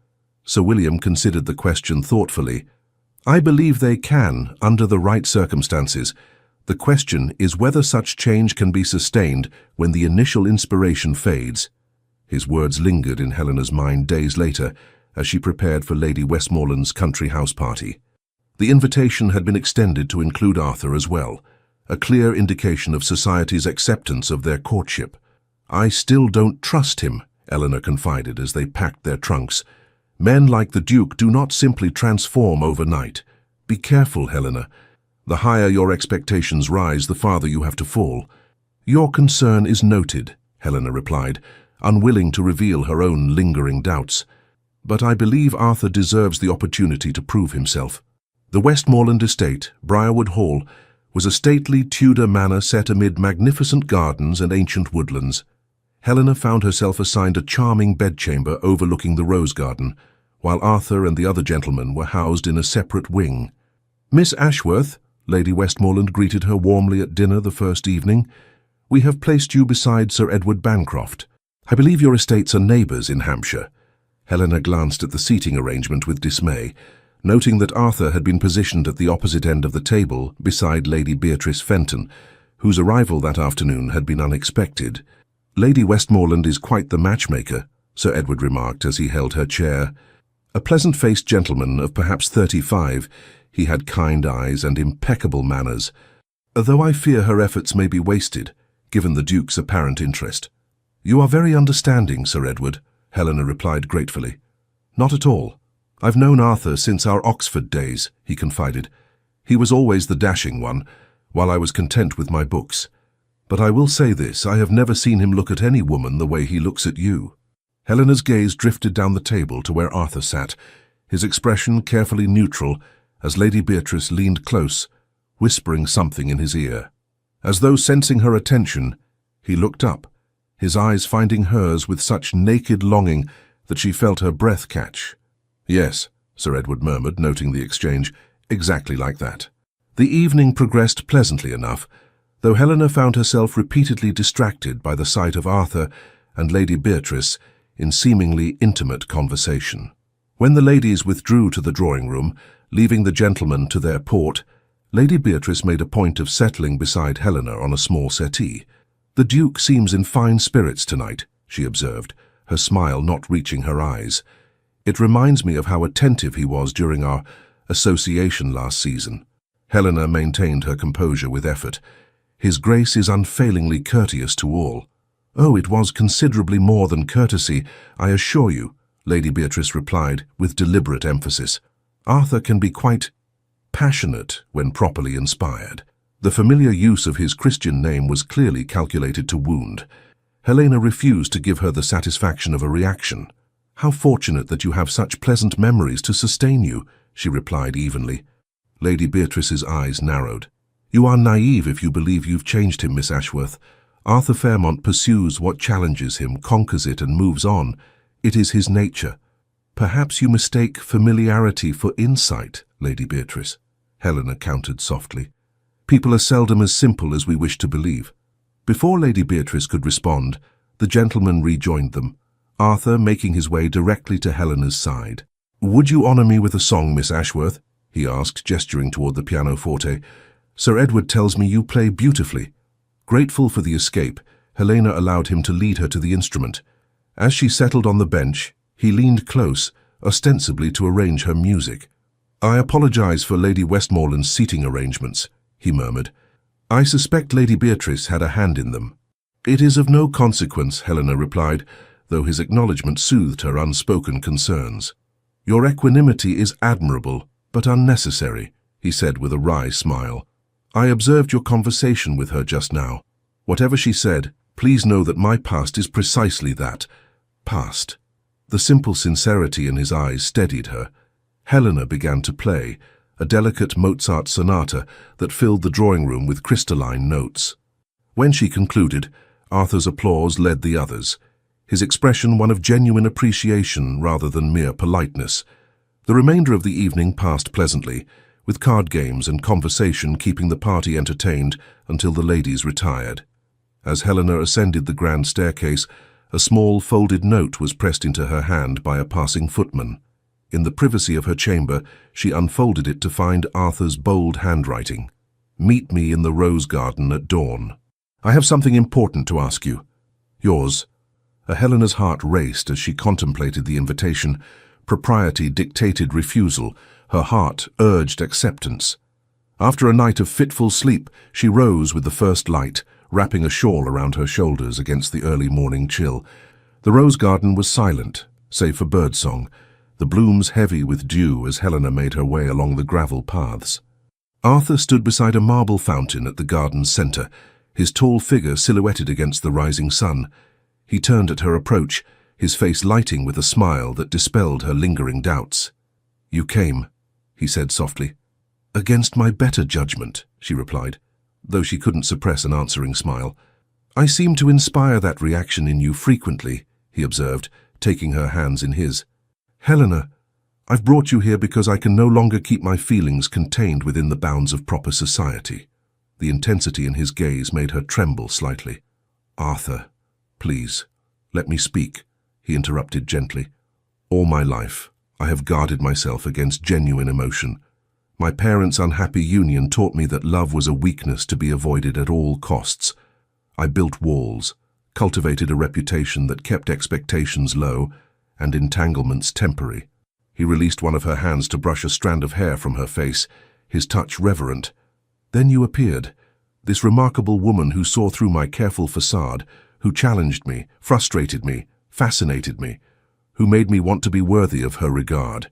Sir William considered the question thoughtfully. "I believe they can, under the right circumstances. The question is whether such change can be sustained when the initial inspiration fades." His words lingered in Helena's mind days later as she prepared for Lady Westmoreland's country house party. The invitation had been extended to include Arthur as well, a clear indication of society's acceptance of their courtship. "I still don't trust him," Eleanor confided as they packed their trunks. "Men like the Duke do not simply transform overnight. Be careful, Helena. The higher your expectations rise, the farther you have to fall." "Your concern is noted," Helena replied, unwilling to reveal her own lingering doubts. "But I believe Arthur deserves the opportunity to prove himself." The Westmoreland estate, Briarwood Hall, was a stately Tudor manor set amid magnificent gardens and ancient woodlands. Helena found herself assigned a charming bedchamber overlooking the rose garden, while Arthur and the other gentlemen were housed in a separate wing. "Miss Ashworth," Lady Westmoreland greeted her warmly at dinner the first evening, "we have placed you beside Sir Edward Bancroft. I believe your estates are neighbours in Hampshire." Helena glanced at the seating arrangement with dismay, noting that Arthur had been positioned at the opposite end of the table beside Lady Beatrice Fenton, whose arrival that afternoon had been unexpected. "Lady Westmoreland is quite the matchmaker," Sir Edward remarked as he held her chair. A pleasant-faced gentleman of perhaps 35, he had kind eyes and impeccable manners, though I fear her efforts may be wasted, given the Duke's apparent interest. "You are very understanding, Sir Edward," Helena replied gratefully. "Not at all. I've known Arthur since our Oxford days," he confided. "He was always the dashing one, while I was content with my books. But I will say this, I have never seen him look at any woman the way he looks at you." Helena's gaze drifted down the table to where Arthur sat, his expression carefully neutral as Lady Beatrice leaned close, whispering something in his ear. As though sensing her attention, he looked up, his eyes finding hers with such naked longing that she felt her breath catch. "Yes," Sir Edward murmured, noting the exchange, "exactly like that." The evening progressed pleasantly enough, though Helena found herself repeatedly distracted by the sight of Arthur and Lady Beatrice in seemingly intimate conversation. When the ladies withdrew to the drawing-room, leaving the gentlemen to their port, Lady Beatrice made a point of settling beside Helena on a small settee. "The Duke seems in fine spirits tonight," she observed, her smile not reaching her eyes. "It reminds me of how attentive he was during our association last season." Helena maintained her composure with effort. "His Grace is unfailingly courteous to all." "Oh, it was considerably more than courtesy, I assure you," Lady Beatrice replied with deliberate emphasis. "Arthur can be quite passionate when properly inspired." The familiar use of his Christian name was clearly calculated to wound. Helena refused to give her the satisfaction of a reaction. "How fortunate that you have such pleasant memories to sustain you," she replied evenly. Lady Beatrice's eyes narrowed. "You are naive if you believe you've changed him, Miss Ashworth. Arthur Fairmont pursues what challenges him, conquers it and moves on. It is his nature." "Perhaps you mistake familiarity for insight, Lady Beatrice," Helena countered softly. "People are seldom as simple as we wish to believe." Before Lady Beatrice could respond, the gentleman rejoined them, Arthur making his way directly to Helena's side. "Would you honour me with a song, Miss Ashworth?" he asked, gesturing toward the pianoforte. "Sir Edward tells me you play beautifully." Grateful for the escape, Helena allowed him to lead her to the instrument. As she settled on the bench, he leaned close, ostensibly to arrange her music. "I apologize for Lady Westmoreland's seating arrangements," he murmured. "I suspect Lady Beatrice had a hand in them." "It is of no consequence," Helena replied, though his acknowledgment soothed her unspoken concerns. "Your equanimity is admirable, but unnecessary," he said with a wry smile. "I observed your conversation with her just now. Whatever she said, please know that my past is precisely that. Past." The simple sincerity in his eyes steadied her. Helena began to play, a delicate Mozart sonata that filled the drawing-room with crystalline notes. When she concluded, Arthur's applause led the others. his expression one of genuine appreciation rather than mere politeness. The remainder of the evening passed pleasantly, with card games and conversation keeping the party entertained until the ladies retired. As Helena ascended the grand staircase, a small folded note was pressed into her hand by a passing footman. In the privacy of her chamber, she unfolded it to find Arthur's bold handwriting. "Meet me in the rose garden at dawn. I have something important to ask you. Yours." Helena's heart raced as she contemplated the invitation. Propriety dictated refusal. Her heart urged acceptance. After a night of fitful sleep, she rose with the first light, wrapping a shawl around her shoulders against the early morning chill. The rose garden was silent, save for birdsong, the blooms heavy with dew as Helena made her way along the gravel paths. Arthur stood beside a marble fountain at the garden's center, his tall figure silhouetted against the rising sun. He turned at her approach, his face lighting with a smile that dispelled her lingering doubts. "You came," he said softly. "Against my better judgment," she replied, though she couldn't suppress an answering smile. "I seem to inspire that reaction in you frequently," he observed, taking her hands in his. "Helena, I've brought you here because I can no longer keep my feelings contained within the bounds of proper society." The intensity in his gaze made her tremble slightly. "Arthur, please, let me speak," he interrupted gently. "All my life, I have guarded myself against genuine emotion. My parents' unhappy union taught me that love was a weakness to be avoided at all costs. I built walls, cultivated a reputation that kept expectations low and entanglements temporary." He released one of her hands to brush a strand of hair from her face, his touch reverent. "Then you appeared, this remarkable woman who saw through my careful facade, who challenged me, frustrated me, fascinated me, who made me want to be worthy of her regard."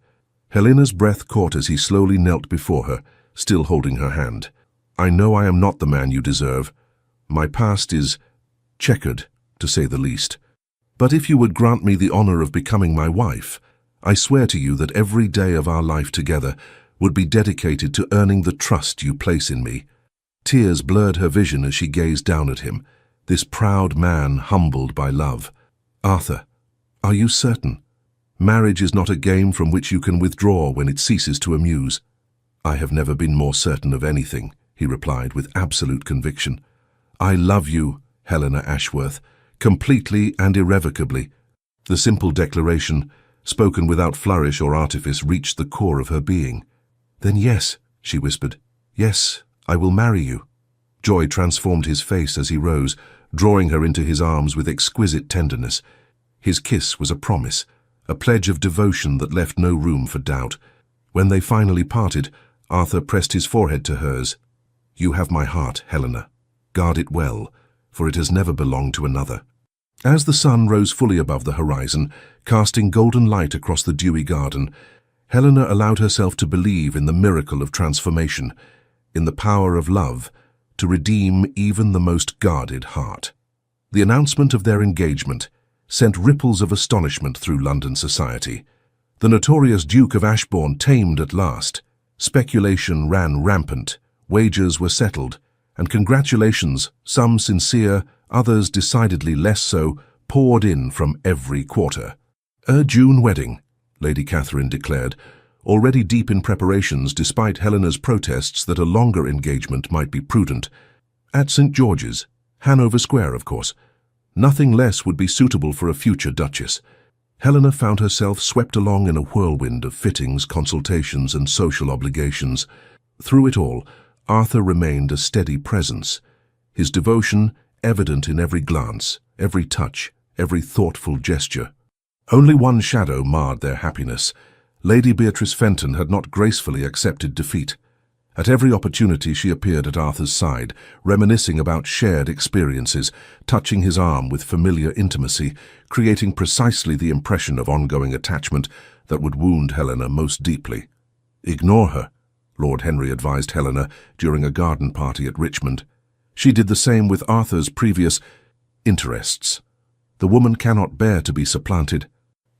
Helena's breath caught as he slowly knelt before her, still holding her hand. "I know I am not the man you deserve. My past is checkered, to say the least. But if you would grant me the honor of becoming my wife, I swear to you that every day of our life together would be dedicated to earning the trust you place in me." Tears blurred her vision as she gazed down at him, this proud man humbled by love. "Arthur, are you certain? Marriage is not a game from which you can withdraw when it ceases to amuse." "I have never been more certain of anything," he replied with absolute conviction. "I love you, Helena Ashworth, completely and irrevocably." The simple declaration, spoken without flourish or artifice, reached the core of her being. "Then yes," she whispered. "Yes, I will marry you." Joy transformed his face as he rose, drawing her into his arms with exquisite tenderness. His kiss was a promise, a pledge of devotion that left no room for doubt. When they finally parted, Arthur pressed his forehead to hers. "You have my heart, Helena. Guard it well, for it has never belonged to another." As the sun rose fully above the horizon, casting golden light across the dewy garden, Helena allowed herself to believe in the miracle of transformation, in the power of love, to redeem even the most guarded heart. The announcement of their engagement sent ripples of astonishment through London society. The notorious Duke of Ashbourne tamed at last. Speculation ran rampant, wagers were settled, and congratulations, some sincere, others decidedly less so, poured in from every quarter. "A June wedding," Lady Catherine declared, already deep in preparations despite Helena's protests that a longer engagement might be prudent. "At St. George's, Hanover Square, of course. Nothing less would be suitable for a future duchess." Helena found herself swept along in a whirlwind of fittings, consultations, and social obligations. Through it all, Arthur remained a steady presence, his devotion evident in every glance, every touch, every thoughtful gesture. Only one shadow marred their happiness. Lady Beatrice Fenton had not gracefully accepted defeat. At every opportunity she appeared at Arthur's side, reminiscing about shared experiences, touching his arm with familiar intimacy, creating precisely the impression of ongoing attachment that would wound Helena most deeply. "Ignore her," Lord Henry advised Helena during a garden party at Richmond. She did the same with Arthur's previous interests. The woman cannot bear to be supplanted.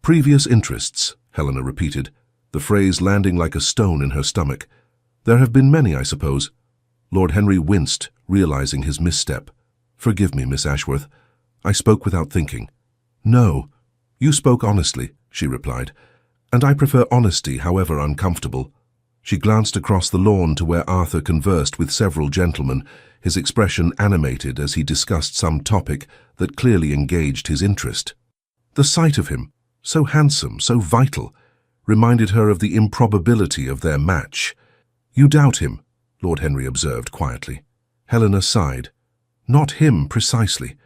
"Previous interests," Helena repeated, the phrase landing like a stone in her stomach. "There have been many, I suppose." Lord Henry winced, realizing his misstep. "Forgive me, Miss Ashworth. I spoke without thinking." No, you spoke honestly, she replied, and I prefer honesty, however uncomfortable. She glanced across the lawn to where Arthur conversed with several gentlemen, his expression animated as he discussed some topic that clearly engaged his interest. The sight of him, so handsome, so vital, reminded her of the improbability of their match. You doubt him, Lord Henry observed quietly. Helena sighed. Not him, precisely.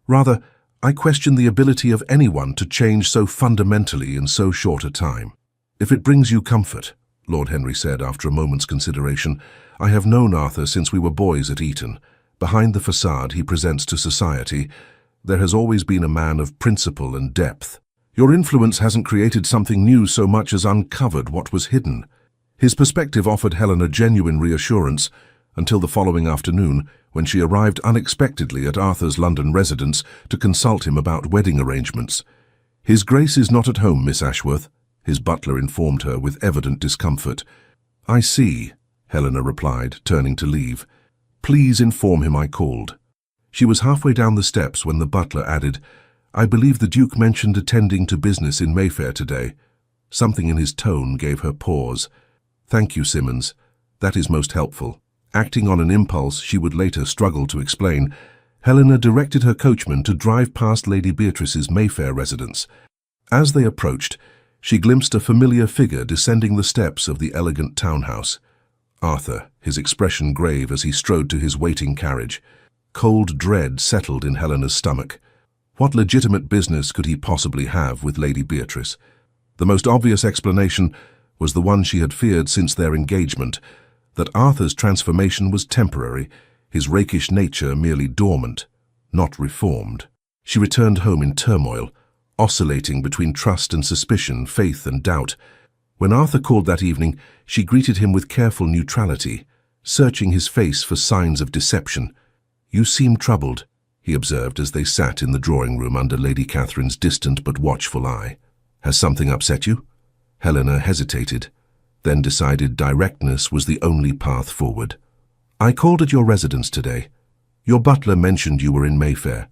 Rather, I question the ability of anyone to change so fundamentally in so short a time. If it brings you comfort, Lord Henry said after a moment's consideration, I have known Arthur since we were boys at Eton. Behind the facade he presents to society, there has always been a man of principle and depth. Your influence hasn't created something new so much as uncovered what was hidden. His perspective offered Helena genuine reassurance until the following afternoon, when she arrived unexpectedly at Arthur's London residence to consult him about wedding arrangements. His Grace is not at home, Miss Ashworth, his butler informed her with evident discomfort. I see, Helena replied, turning to leave. Please inform him I called. She was halfway down the steps when the butler added, I believe the Duke mentioned attending to business in Mayfair today. Something in his tone gave her pause. Thank you, Simmons. That is most helpful. Acting on an impulse she would later struggle to explain, Helena directed her coachman to drive past Lady Beatrice's Mayfair residence. As they approached, she glimpsed a familiar figure descending the steps of the elegant townhouse. Arthur, his expression grave as he strode to his waiting carriage. Cold dread settled in Helena's stomach. What legitimate business could he possibly have with Lady Beatrice? The most obvious explanation was the one she had feared since their engagement, that Arthur's transformation was temporary, his rakish nature merely dormant, not reformed. She returned home in turmoil, oscillating between trust and suspicion, faith and doubt. When Arthur called that evening, she greeted him with careful neutrality, searching his face for signs of deception. You seem troubled, he observed as they sat in the drawing-room under Lady Catherine's distant but watchful eye. Has something upset you? Helena hesitated, then decided directness was the only path forward. I called at your residence today. Your butler mentioned you were in Mayfair.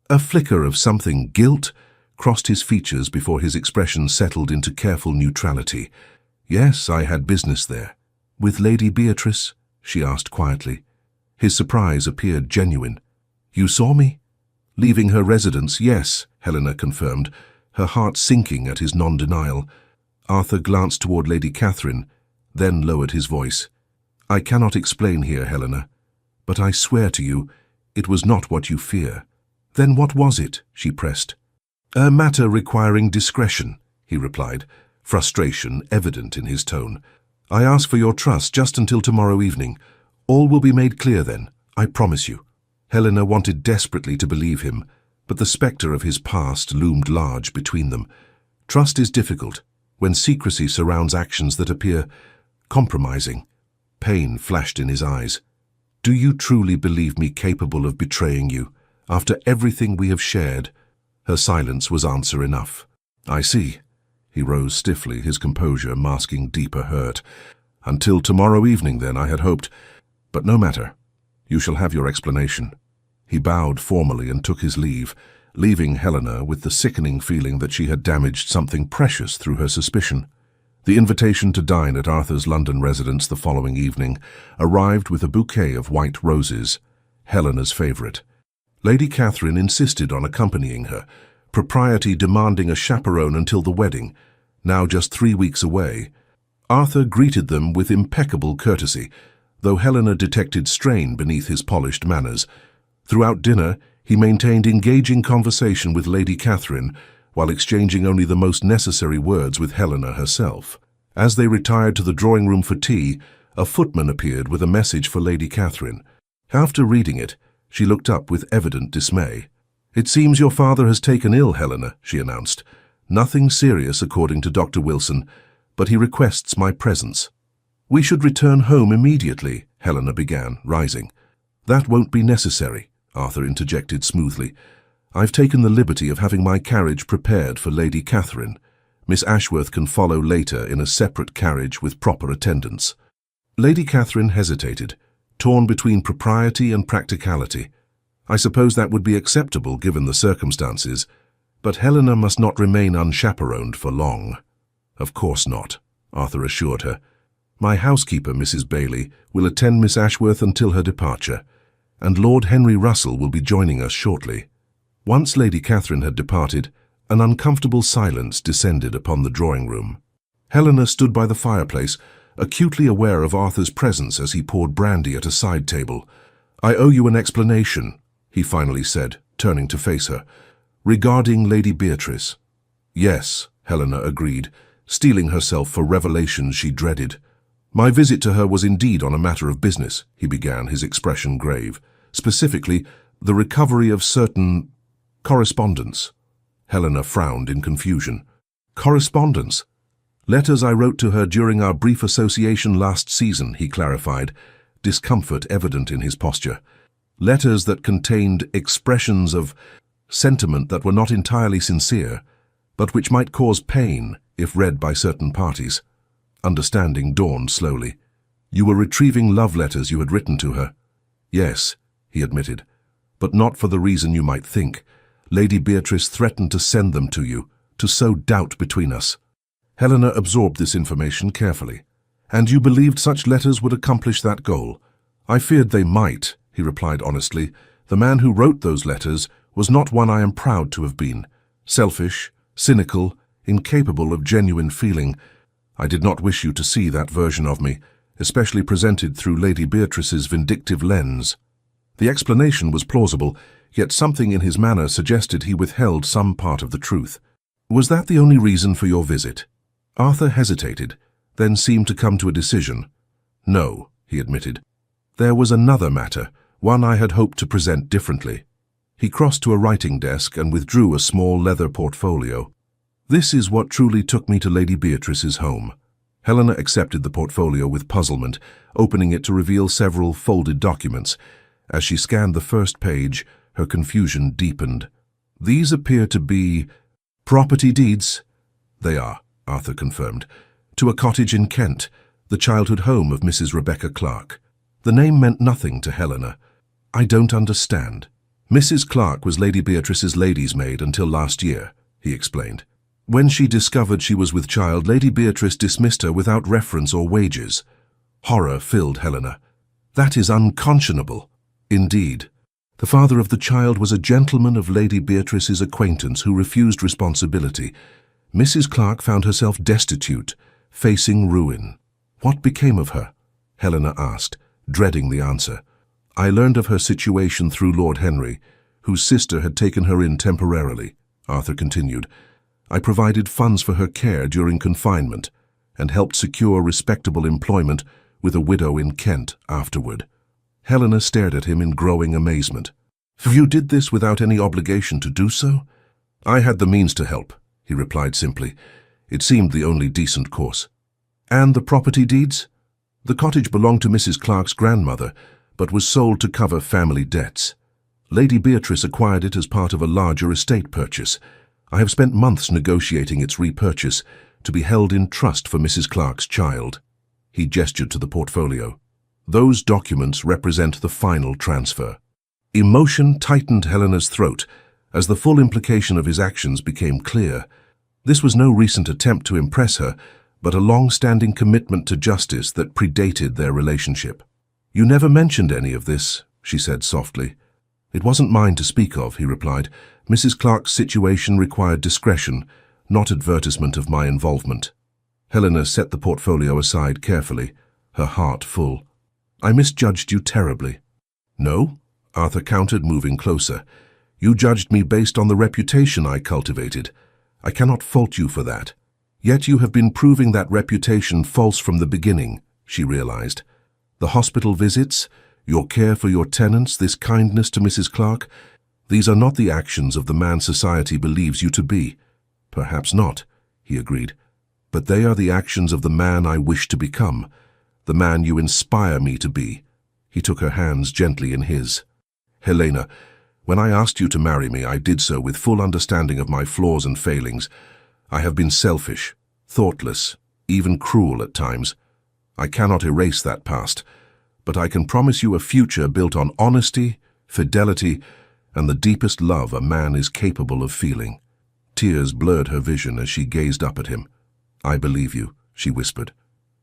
A flicker of something, guilt, crossed his features before his expression settled into careful neutrality. Yes, I had business there. With Lady Beatrice? She asked quietly. His surprise appeared genuine. You saw me? Leaving her residence, yes, Helena confirmed, her heart sinking at his non-denial. Arthur glanced toward Lady Catherine, then lowered his voice. I cannot explain here, Helena, but I swear to you, it was not what you fear. Then what was it? She pressed. A matter requiring discretion, he replied, frustration evident in his tone. I ask for your trust just until tomorrow evening. All will be made clear then, I promise you. Helena wanted desperately to believe him, but the spectre of his past loomed large between them. Trust is difficult when secrecy surrounds actions that appear compromising. Pain flashed in his eyes. Do you truly believe me capable of betraying you, after everything we have shared? Her silence was answer enough. I see. He rose stiffly, his composure masking deeper hurt. Until tomorrow evening, then, I had hoped. But no matter. You shall have your explanation. He bowed formally and took his leave, leaving Helena with the sickening feeling that she had damaged something precious through her suspicion. The invitation to dine at Arthur's London residence the following evening arrived with a bouquet of white roses, Helena's favourite. Lady Catherine insisted on accompanying her, propriety demanding a chaperone until the wedding, now just 3 weeks away. Arthur greeted them with impeccable courtesy, though Helena detected strain beneath his polished manners. Throughout dinner, he maintained engaging conversation with Lady Catherine, while exchanging only the most necessary words with Helena herself. As they retired to the drawing-room for tea, a footman appeared with a message for Lady Catherine. After reading it, she looked up with evident dismay. It seems your father has taken ill, Helena, she announced. Nothing serious, according to Dr. Wilson, but he requests my presence. We should return home immediately, Helena began, rising. That won't be necessary, Arthur interjected smoothly. I've taken the liberty of having my carriage prepared for Lady Catherine. Miss Ashworth can follow later in a separate carriage with proper attendants. Lady Catherine hesitated, torn between propriety and practicality. I suppose that would be acceptable given the circumstances. But Helena must not remain unchaperoned for long. Of course not, Arthur assured her. My housekeeper, Mrs. Bailey, will attend Miss Ashworth until her departure, and Lord Henry Russell will be joining us shortly. Once Lady Catherine had departed, an uncomfortable silence descended upon the drawing-room. Helena stood by the fireplace, acutely aware of Arthur's presence as he poured brandy at a side table. I owe you an explanation, he finally said, turning to face her. Regarding Lady Beatrice. Yes, Helena agreed, steeling herself for revelations she dreaded. My visit to her was indeed on a matter of business, he began, his expression grave. Specifically, the recovery of certain correspondence. Helena frowned in confusion. Correspondence? Letters I wrote to her during our brief association last season, he clarified, discomfort evident in his posture. Letters that contained expressions of sentiment that were not entirely sincere, but which might cause pain if read by certain parties. Understanding dawned slowly. You were retrieving love letters you had written to her. Yes, he admitted, but not for the reason you might think. Lady Beatrice threatened to send them to you, to sow doubt between us. Helena absorbed this information carefully. And you believed such letters would accomplish that goal? I feared they might, he replied honestly. The man who wrote those letters was not one I am proud to have been. Selfish, cynical, incapable of genuine feeling. I did not wish you to see that version of me, especially presented through Lady Beatrice's vindictive lens. The explanation was plausible, yet something in his manner suggested he withheld some part of the truth. Was that the only reason for your visit? Arthur hesitated, then seemed to come to a decision. No, he admitted. There was another matter, one I had hoped to present differently. He crossed to a writing desk and withdrew a small leather portfolio. This is what truly took me to Lady Beatrice's home. Helena accepted the portfolio with puzzlement, opening it to reveal several folded documents. As she scanned the first page, her confusion deepened. These appear to be property deeds. They are, Arthur confirmed, to a cottage in Kent, the childhood home of Mrs. Rebecca Clark. The name meant nothing to Helena. I don't understand. Mrs. Clark was Lady Beatrice's lady's maid until last year, he explained. When she discovered she was with child, Lady Beatrice dismissed her without reference or wages. Horror filled Helena. That is unconscionable. Indeed. The father of the child was a gentleman of Lady Beatrice's acquaintance who refused responsibility. Mrs. Clark found herself destitute, facing ruin. What became of her? Helena asked, dreading the answer. I learned of her situation through Lord Henry, whose sister had taken her in temporarily, Arthur continued. I provided funds for her care during confinement and helped secure respectable employment with a widow in Kent afterward. Helena stared at him in growing amazement. You did this without any obligation to do so? I had the means to help, he replied simply. It seemed the only decent course. And the property deeds? The cottage belonged to Mrs. Clark's grandmother, but was sold to cover family debts. Lady Beatrice acquired it as part of a larger estate purchase. I have spent months negotiating its repurchase, to be held in trust for Mrs. Clark's child. He gestured to the portfolio. Those documents represent the final transfer. Emotion tightened Helena's throat as the full implication of his actions became clear. This was no recent attempt to impress her, but a long-standing commitment to justice that predated their relationship. You never mentioned any of this, she said softly. It wasn't mine to speak of, he replied. Mrs. Clark's situation required discretion, not advertisement of my involvement. Helena set the portfolio aside carefully, her heart full. I misjudged you terribly. No? Arthur countered, moving closer. You judged me based on the reputation I cultivated. I cannot fault you for that. Yet you have been proving that reputation false from the beginning, she realized. The hospital visits, your care for your tenants, this kindness to Mrs. Clark, these are not the actions of the man society believes you to be. Perhaps not, he agreed. But they are the actions of the man I wish to become, the man you inspire me to be. He took her hands gently in his. Helena, when I asked you to marry me, I did so with full understanding of my flaws and failings. I have been selfish, thoughtless, even cruel at times. I cannot erase that past, but I can promise you a future built on honesty, fidelity, and the deepest love a man is capable of feeling. Tears blurred her vision as she gazed up at him. "I believe you," she whispered.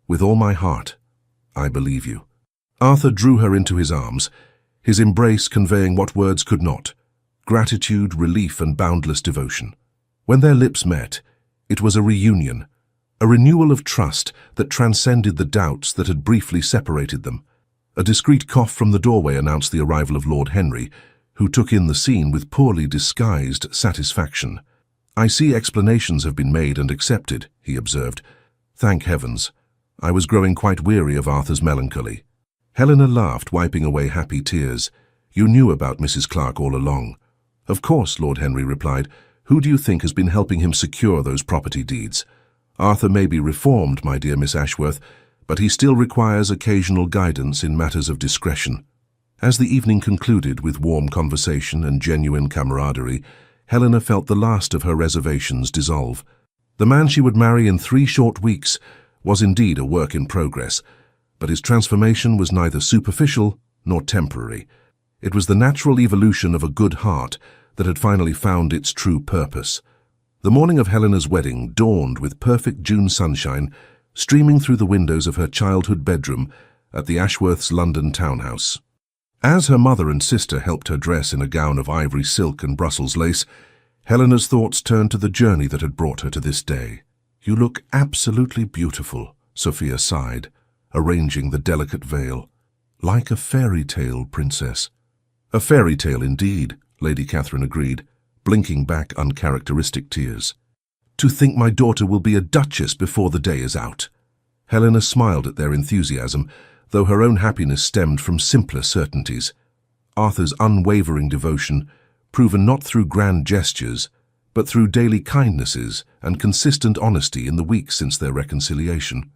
"With all my heart, I believe you." Arthur drew her into his arms, his embrace conveying what words could not: gratitude, relief, and boundless devotion. When their lips met, it was a reunion, a renewal of trust that transcended the doubts that had briefly separated them. A discreet cough from the doorway announced the arrival of Lord Henry, who took in the scene with poorly disguised satisfaction. "I see explanations have been made and accepted," he observed. "Thank heavens. I was growing quite weary of Arthur's melancholy." Helena laughed, wiping away happy tears. "You knew about Mrs. Clark all along." "Of course," Lord Henry replied. "Who do you think has been helping him secure those property deeds? Arthur may be reformed, my dear Miss Ashworth, but he still requires occasional guidance in matters of discretion." As the evening concluded with warm conversation and genuine camaraderie, Helena felt the last of her reservations dissolve. The man she would marry in 3 short weeks was indeed a work in progress, but his transformation was neither superficial nor temporary. It was the natural evolution of a good heart that had finally found its true purpose. The morning of Helena's wedding dawned with perfect June sunshine streaming through the windows of her childhood bedroom at the Ashworths' London townhouse. As her mother and sister helped her dress in a gown of ivory silk and Brussels lace, Helena's thoughts turned to the journey that had brought her to this day. "You look absolutely beautiful," Sophia sighed, arranging the delicate veil. "Like a fairy tale, Princess." "A fairy tale indeed," Lady Catherine agreed, blinking back uncharacteristic tears. "To think my daughter will be a duchess before the day is out." Helena smiled at their enthusiasm, though her own happiness stemmed from simpler certainties. Arthur's unwavering devotion, proven not through grand gestures, but through daily kindnesses and consistent honesty in the weeks since their reconciliation.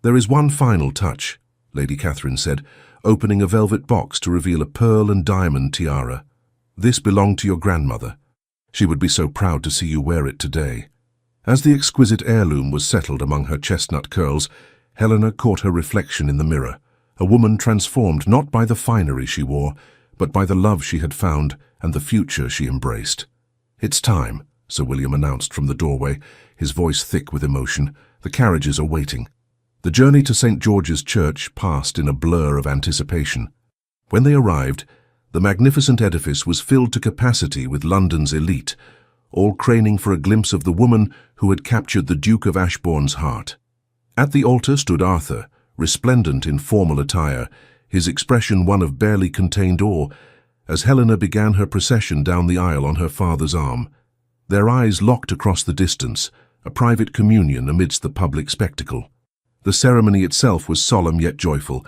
"There is one final touch," Lady Catherine said, opening a velvet box to reveal a pearl and diamond tiara. "This belonged to your grandmother. She would be so proud to see you wear it today." As the exquisite heirloom was settled among her chestnut curls, Helena caught her reflection in the mirror, a woman transformed not by the finery she wore, but by the love she had found and the future she embraced. "It's time," Sir William announced from the doorway, his voice thick with emotion. "The carriages are waiting." The journey to St. George's Church passed in a blur of anticipation. When they arrived, the magnificent edifice was filled to capacity with London's elite, all craning for a glimpse of the woman who had captured the Duke of Ashbourne's heart. At the altar stood Arthur, resplendent in formal attire, his expression one of barely contained awe, as Helena began her procession down the aisle on her father's arm. Their eyes locked across the distance, a private communion amidst the public spectacle. The ceremony itself was solemn yet joyful,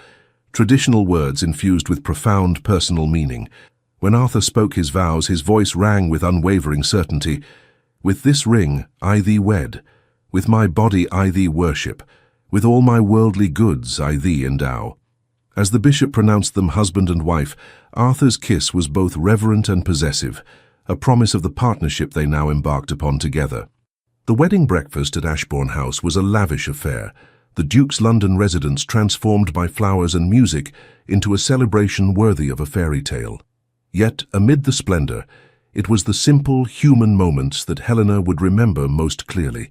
traditional words infused with profound personal meaning. When Arthur spoke his vows, his voice rang with unwavering certainty. "With this ring I thee wed, with my body I thee worship, with all my worldly goods I thee endow." As the bishop pronounced them husband and wife, Arthur's kiss was both reverent and possessive, a promise of the partnership they now embarked upon together. The wedding breakfast at Ashbourne House was a lavish affair, the Duke's London residence transformed by flowers and music into a celebration worthy of a fairy tale. Yet, amid the splendor, it was the simple, human moments that Helena would remember most clearly: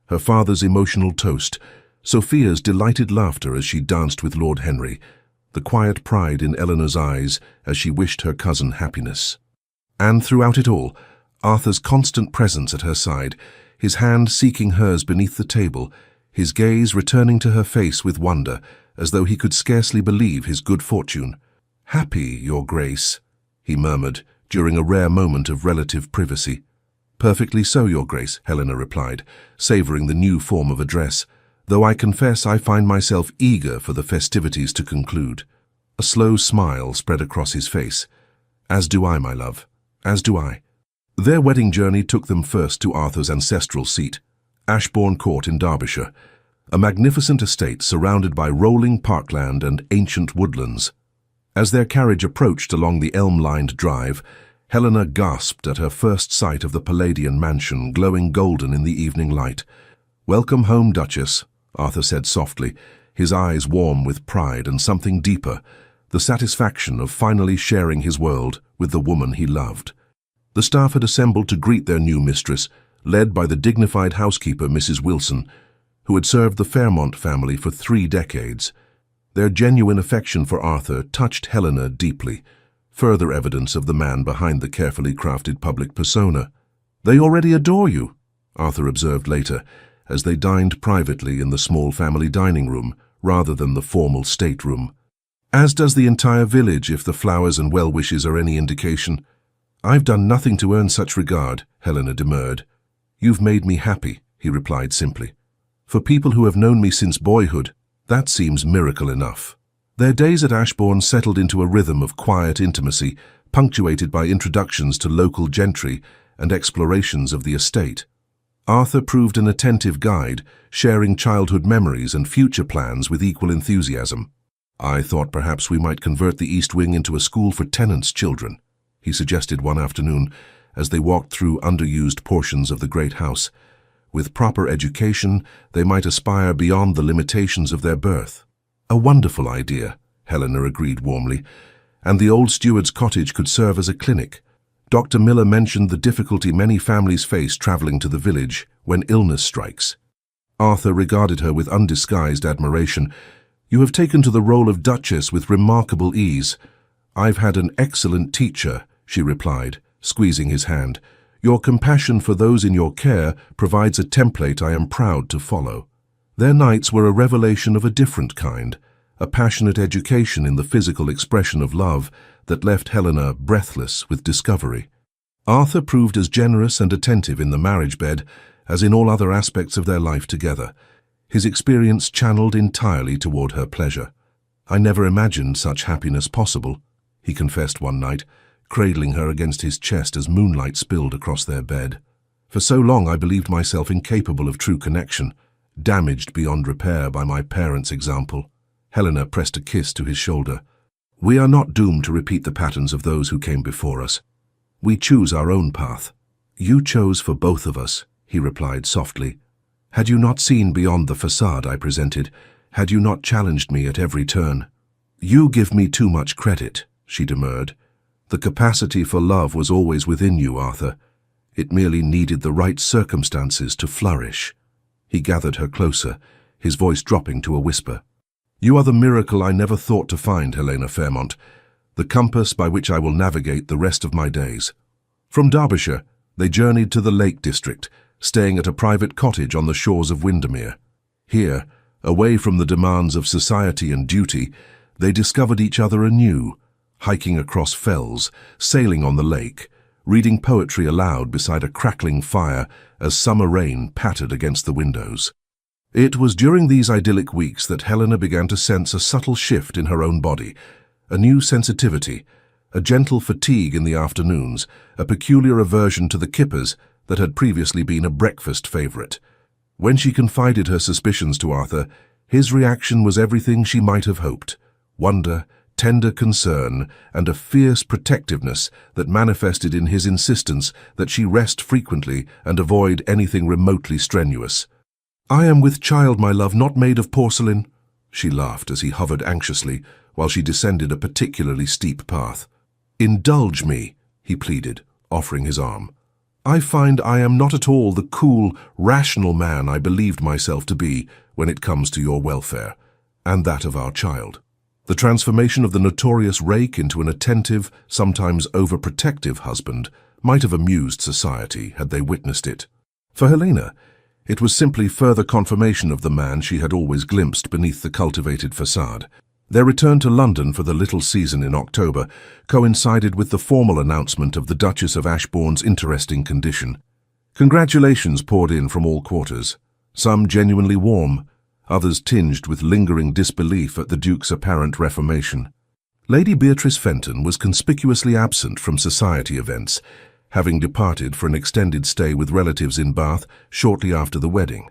her father's emotional toast, Sophia's delighted laughter as she danced with Lord Henry, the quiet pride in Eleanor's eyes as she wished her cousin happiness. And throughout it all, Arthur's constant presence at her side, his hand seeking hers beneath the table, his gaze returning to her face with wonder, as though he could scarcely believe his good fortune. "Happy, Your Grace," he murmured, during a rare moment of relative privacy. "Perfectly so, Your Grace," Helena replied, savouring the new form of address, "though I confess I find myself eager for the festivities to conclude." A slow smile spread across his face. "As do I, my love, as do I." Their wedding journey took them first to Arthur's ancestral seat, Ashbourne Court in Derbyshire, a magnificent estate surrounded by rolling parkland and ancient woodlands. As their carriage approached along the elm-lined drive, Helena gasped at her first sight of the Palladian mansion glowing golden in the evening light. "Welcome home, Duchess," Arthur said softly, his eyes warm with pride and something deeper, the satisfaction of finally sharing his world with the woman he loved. The staff had assembled to greet their new mistress, led by the dignified housekeeper Mrs. Wilson, who had served the Fairmont family for 3 decades. Their genuine affection for Arthur touched Helena deeply, further evidence of the man behind the carefully crafted public persona. "They already adore you," Arthur observed later, as they dined privately in the small family dining room rather than the formal stateroom. "As does the entire village, if the flowers and well-wishes are any indication." "I've done nothing to earn such regard," Helena demurred. "You've made me happy," he replied simply. "For people who have known me since boyhood, that seems miracle enough." Their days at Ashbourne settled into a rhythm of quiet intimacy, punctuated by introductions to local gentry and explorations of the estate. Arthur proved an attentive guide, sharing childhood memories and future plans with equal enthusiasm. "I thought perhaps we might convert the East Wing into a school for tenants' children," he suggested one afternoon as they walked through underused portions of the great house. "With proper education, they might aspire beyond the limitations of their birth." "A wonderful idea," Helena agreed warmly, "and the old steward's cottage could serve as a clinic." Dr. Miller mentioned the difficulty many families face traveling to the village when illness strikes. Arthur regarded her with undisguised admiration. "You have taken to the role of Duchess with remarkable ease." "I've had an excellent teacher," she replied, squeezing his hand. "Your compassion for those in your care provides a template I am proud to follow." Their nights were a revelation of a different kind, a passionate education in the physical expression of love that left Helena breathless with discovery. Arthur proved as generous and attentive in the marriage bed as in all other aspects of their life together, his experience channeled entirely toward her pleasure. "I never imagined such happiness possible," he confessed one night, cradling her against his chest as moonlight spilled across their bed. "For so long I believed myself incapable of true connection, damaged beyond repair by my parents' example." Helena pressed a kiss to his shoulder. "We are not doomed to repeat the patterns of those who came before us. We choose our own path." "You chose for both of us," he replied softly. "Had you not seen beyond the facade I presented, had you not challenged me at every turn?" "You give me too much credit," she demurred. "The capacity for love was always within you, Arthur. It merely needed the right circumstances to flourish." He gathered her closer, his voice dropping to a whisper. "You are the miracle I never thought to find, Helena Fairmont, the compass by which I will navigate the rest of my days." From Derbyshire, they journeyed to the Lake District, staying at a private cottage on the shores of Windermere. Here, away from the demands of society and duty, they discovered each other anew, hiking across fells, sailing on the lake, reading poetry aloud beside a crackling fire as summer rain pattered against the windows. It was during these idyllic weeks that Helena began to sense a subtle shift in her own body, a new sensitivity, a gentle fatigue in the afternoons, a peculiar aversion to the kippers that had previously been a breakfast favorite. When she confided her suspicions to Arthur, his reaction was everything she might have hoped: wonder, tender concern, and a fierce protectiveness that manifested in his insistence that she rest frequently and avoid anything remotely strenuous. "I am with child, my love, not made of porcelain," she laughed as he hovered anxiously while she descended a particularly steep path. "Indulge me," he pleaded, offering his arm. "I find I am not at all the cool, rational man I believed myself to be when it comes to your welfare, and that of our child." The transformation of the notorious rake into an attentive, sometimes overprotective husband might have amused society had they witnessed it. For Helena, it was simply further confirmation of the man she had always glimpsed beneath the cultivated facade. Their return to London for the little season in October coincided with the formal announcement of the Duchess of Ashbourne's interesting condition. Congratulations poured in from all quarters, some genuinely warm, others tinged with lingering disbelief at the Duke's apparent reformation. Lady Beatrice Fenton was conspicuously absent from society events, having departed for an extended stay with relatives in Bath shortly after the wedding.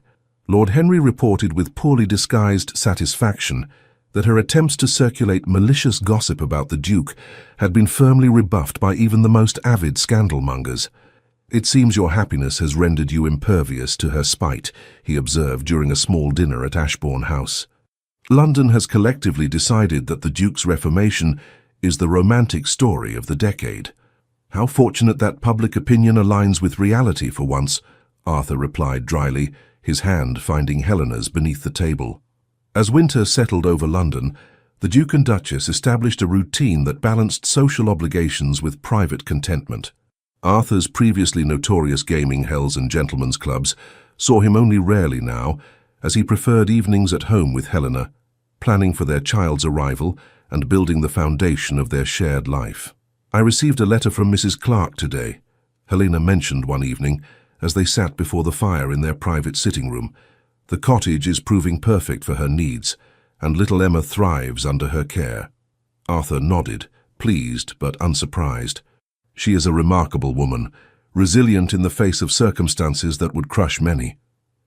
Lord Henry reported with poorly disguised satisfaction that her attempts to circulate malicious gossip about the Duke had been firmly rebuffed by even the most avid scandalmongers. "It seems your happiness has rendered you impervious to her spite," he observed during a small dinner at Ashbourne House. "London has collectively decided that the Duke's reformation is the romantic story of the decade. How fortunate that public opinion aligns with reality for once," Arthur replied dryly, his hand finding Helena's beneath the table. As winter settled over London, the Duke and Duchess established a routine that balanced social obligations with private contentment. Arthur's previously notorious gaming hells and gentlemen's clubs saw him only rarely now, as he preferred evenings at home with Helena, planning for their child's arrival and building the foundation of their shared life. "I received a letter from Mrs. Clark today," Helena mentioned one evening as they sat before the fire in their private sitting room. "The cottage is proving perfect for her needs, and little Emma thrives under her care." Arthur nodded, pleased but unsurprised. "She is a remarkable woman, resilient in the face of circumstances that would crush many."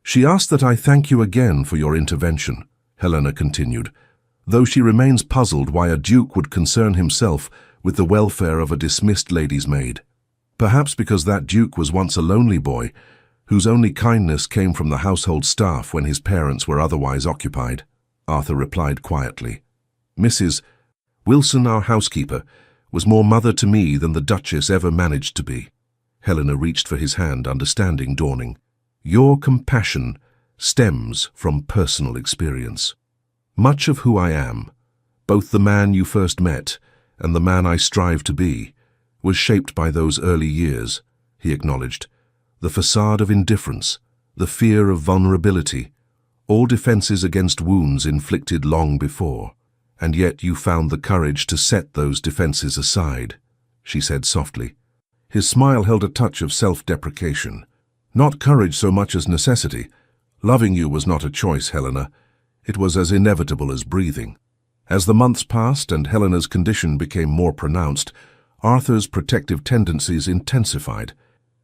"She asked that I thank you again for your intervention," Helena continued, though she remains puzzled why a duke would concern himself with the welfare of a dismissed lady's maid. Perhaps because that duke was once a lonely boy, whose only kindness came from the household staff when his parents were otherwise occupied, Arthur replied quietly. "Mrs. Wilson, our housekeeper, was more mother to me than the Duchess ever managed to be." Helena reached for his hand, understanding dawning. "Your compassion stems from personal experience. Much of who I am, both the man you first met and the man I strive to be, was shaped by those early years," he acknowledged. "The facade of indifference, the fear of vulnerability, all defenses against wounds inflicted long before. And yet you found the courage to set those defenses aside," she said softly. His smile held a touch of self-deprecation. "Not courage so much as necessity. Loving you was not a choice, Helena. It was as inevitable as breathing." As the months passed and Helena's condition became more pronounced, Arthur's protective tendencies intensified.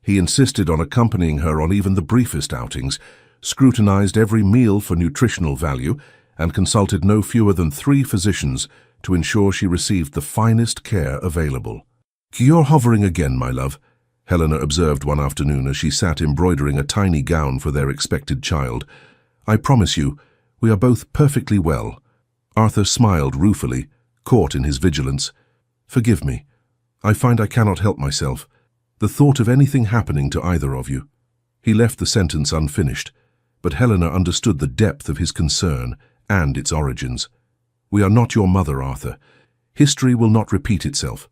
He insisted on accompanying her on even the briefest outings, scrutinized every meal for nutritional value, and consulted no fewer than 3 physicians to ensure she received the finest care available. "You're hovering again, my love," Helena observed one afternoon as she sat embroidering a tiny gown for their expected child. "I promise you, we are both perfectly well." Arthur smiled ruefully, caught in his vigilance. "Forgive me. I find I cannot help myself. The thought of anything happening to either of you." He left the sentence unfinished, but Helena understood the depth of his concern and its origins. "We are not your mother, Arthur. History will not repeat itself."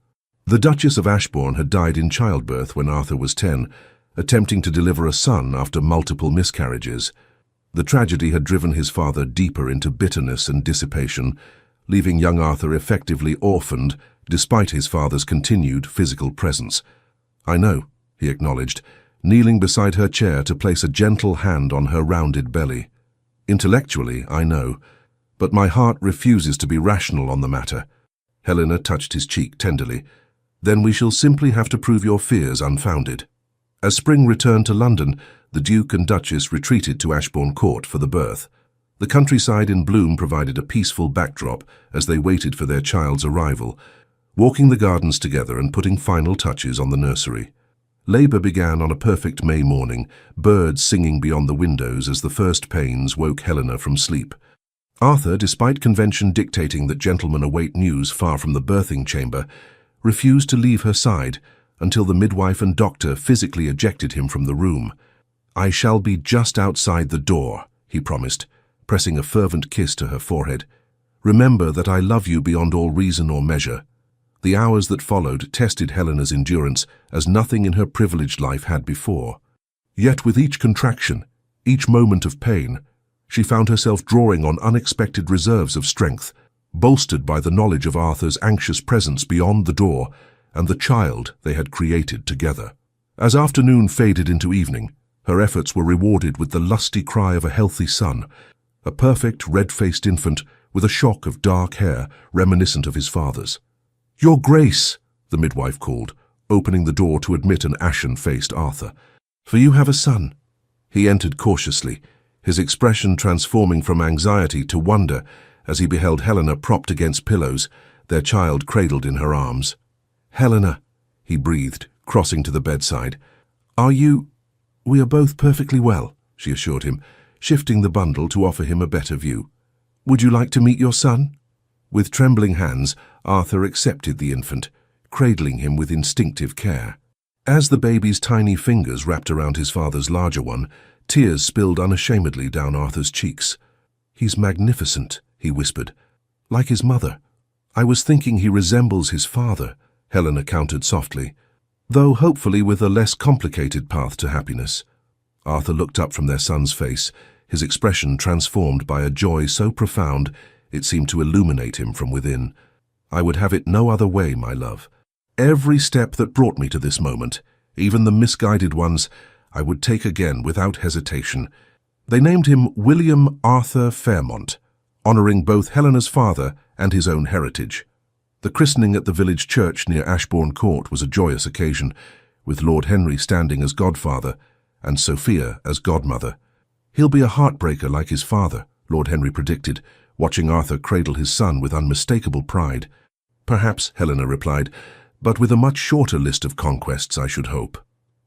The Duchess of Ashbourne had died in childbirth when Arthur was 10, attempting to deliver a son after multiple miscarriages. The tragedy had driven his father deeper into bitterness and dissipation, leaving young Arthur effectively orphaned despite his father's continued physical presence. "I know," he acknowledged, kneeling beside her chair to place a gentle hand on her rounded belly. "Intellectually, I know, but my heart refuses to be rational on the matter." Helena touched his cheek tenderly. "Then we shall simply have to prove your fears unfounded." As spring returned to London, the Duke and Duchess retreated to Ashbourne Court for the birth. The countryside in bloom provided a peaceful backdrop as they waited for their child's arrival, walking the gardens together and putting final touches on the nursery. Labour began on a perfect May morning, birds singing beyond the windows as the first pains woke Helena from sleep. Arthur, despite convention dictating that gentlemen await news far from the birthing chamber, refused to leave her side until the midwife and doctor physically ejected him from the room. "I shall be just outside the door," he promised, pressing a fervent kiss to her forehead. "Remember that I love you beyond all reason or measure." The hours that followed tested Helena's endurance as nothing in her privileged life had before. Yet with each contraction, each moment of pain, she found herself drawing on unexpected reserves of strength, bolstered by the knowledge of Arthur's anxious presence beyond the door and the child they had created together. As afternoon faded into evening, her efforts were rewarded with the lusty cry of a healthy son, a perfect red-faced infant with a shock of dark hair reminiscent of his father's. "Your Grace," the midwife called, opening the door to admit an ashen-faced Arthur. "For you have a son." He entered cautiously, his expression transforming from anxiety to wonder as he beheld Helena propped against pillows, their child cradled in her arms. "Helena," he breathed, crossing to the bedside. "Are you—" "We are both perfectly well," she assured him, shifting the bundle to offer him a better view. "Would you like to meet your son?" With trembling hands, Arthur accepted the infant, cradling him with instinctive care. As the baby's tiny fingers wrapped around his father's larger one, tears spilled unashamedly down Arthur's cheeks. "He's magnificent," he whispered. "Like his mother." "I was thinking he resembles his father," Helena countered softly, though hopefully with a less complicated path to happiness. Arthur looked up from their son's face, his expression transformed by a joy so profound it seemed to illuminate him from within. "I would have it no other way, my love. Every step that brought me to this moment, even the misguided ones, I would take again without hesitation." They named him William Arthur Fairmont, honoring both Helena's father and his own heritage. The christening at the village church near Ashbourne Court was a joyous occasion, with Lord Henry standing as godfather and Sophia as godmother. "He'll be a heartbreaker like his father," Lord Henry predicted, watching Arthur cradle his son with unmistakable pride. "Perhaps," Helena replied, "but with a much shorter list of conquests, I should hope."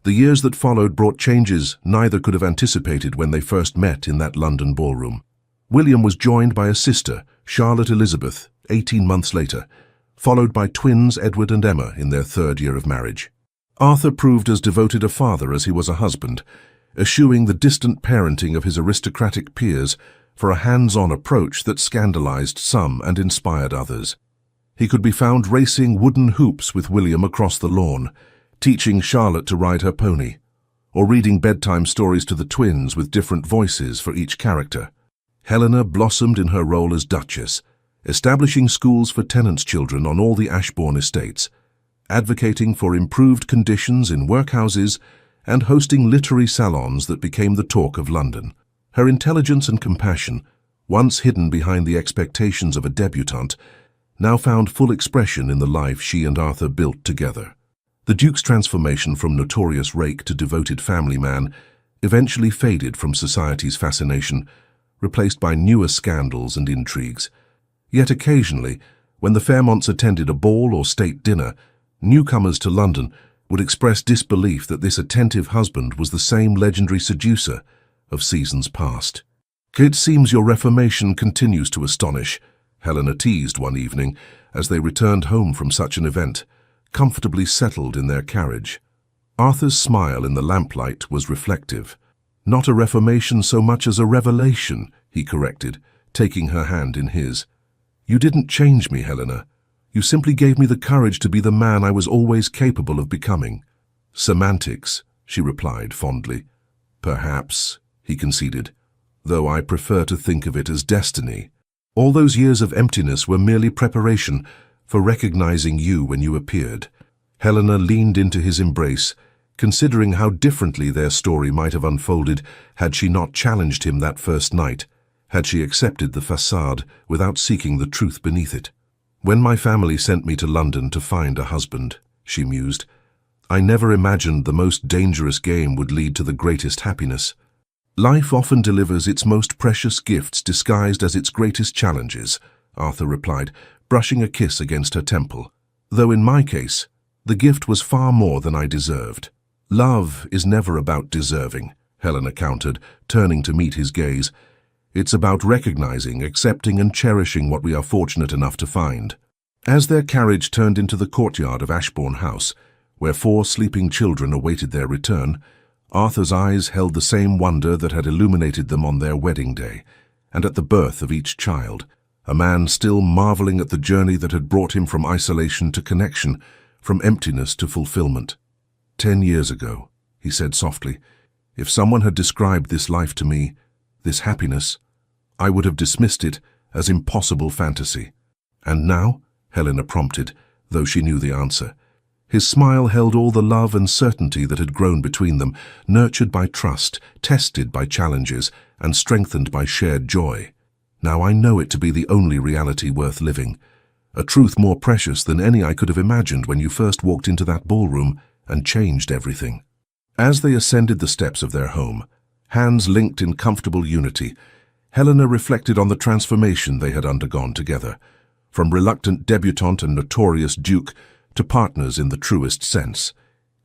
The years that followed brought changes neither could have anticipated when they first met in that London ballroom. William was joined by a sister, Charlotte Elizabeth, 18 months later, followed by twins Edward and Emma in their 3rd year of marriage. Arthur proved as devoted a father as he was a husband, eschewing the distant parenting of his aristocratic peers for a hands-on approach that scandalized some and inspired others. He could be found racing wooden hoops with William across the lawn, teaching Charlotte to ride her pony, or reading bedtime stories to the twins with different voices for each character. Helena blossomed in her role as Duchess, establishing schools for tenants' children on all the Ashbourne estates, advocating for improved conditions in workhouses, and hosting literary salons that became the talk of London. Her intelligence and compassion, once hidden behind the expectations of a debutante, now found full expression in the life she and Arthur built together. The Duke's transformation from notorious rake to devoted family man eventually faded from society's fascination, replaced by newer scandals and intrigues. Yet occasionally, when the Fairmonts attended a ball or state dinner, newcomers to London would express disbelief that this attentive husband was the same legendary seducer of seasons past. "It seems your reformation continues to astonish," Helena teased one evening as they returned home from such an event, comfortably settled in their carriage. Arthur's smile in the lamplight was reflective. "Not a reformation so much as a revelation," he corrected, taking her hand in his. "You didn't change me, Helena. You simply gave me the courage to be the man I was always capable of becoming." "Semantics," she replied fondly. "Perhaps," he conceded, "though I prefer to think of it as destiny. All those years of emptiness were merely preparation for recognizing you when you appeared." Helena leaned into his embrace, considering how differently their story might have unfolded had she not challenged him that first night, had she accepted the facade without seeking the truth beneath it. "When my family sent me to London to find a husband," she mused, "I never imagined the most dangerous game would lead to the greatest happiness. Life often delivers its most precious gifts disguised as its greatest challenges," Arthur replied, brushing a kiss against her temple. "Though in my case, the gift was far more than I deserved." "Love is never about deserving," Helena countered, turning to meet his gaze. "It's about recognizing, accepting and cherishing what we are fortunate enough to find." As their carriage turned into the courtyard of Ashbourne House, where 4 sleeping children awaited their return, Arthur's eyes held the same wonder that had illuminated them on their wedding day, and at the birth of each child, a man still marveling at the journey that had brought him from isolation to connection, from emptiness to fulfillment. "10 years ago," he said softly, "if someone had described this life to me, this happiness, I would have dismissed it as impossible fantasy." "And now?" Helena prompted, though she knew the answer. His smile held all the love and certainty that had grown between them, nurtured by trust, tested by challenges, and strengthened by shared joy. "Now I know it to be the only reality worth living, a truth more precious than any I could have imagined when you first walked into that ballroom and changed everything." As they ascended the steps of their home, hands linked in comfortable unity, Helena reflected on the transformation they had undergone together, from reluctant debutante and notorious duke to partners in the truest sense,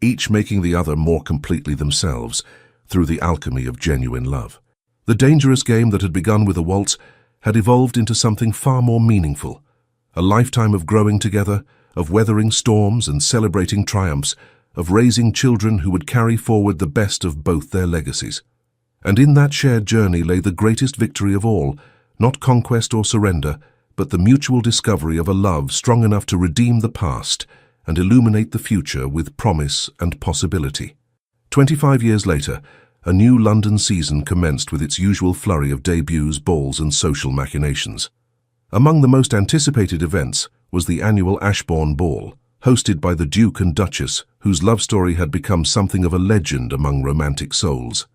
each making the other more completely themselves through the alchemy of genuine love. The dangerous game that had begun with a waltz had evolved into something far more meaningful, a lifetime of growing together, of weathering storms and celebrating triumphs, of raising children who would carry forward the best of both their legacies. And in that shared journey lay the greatest victory of all, not conquest or surrender, but the mutual discovery of a love strong enough to redeem the past and illuminate the future with promise and possibility. 25 years later, a new London season commenced with its usual flurry of debuts, balls and social machinations. Among the most anticipated events was the annual Ashbourne Ball, hosted by the Duke and Duchess, whose love story had become something of a legend among romantic souls.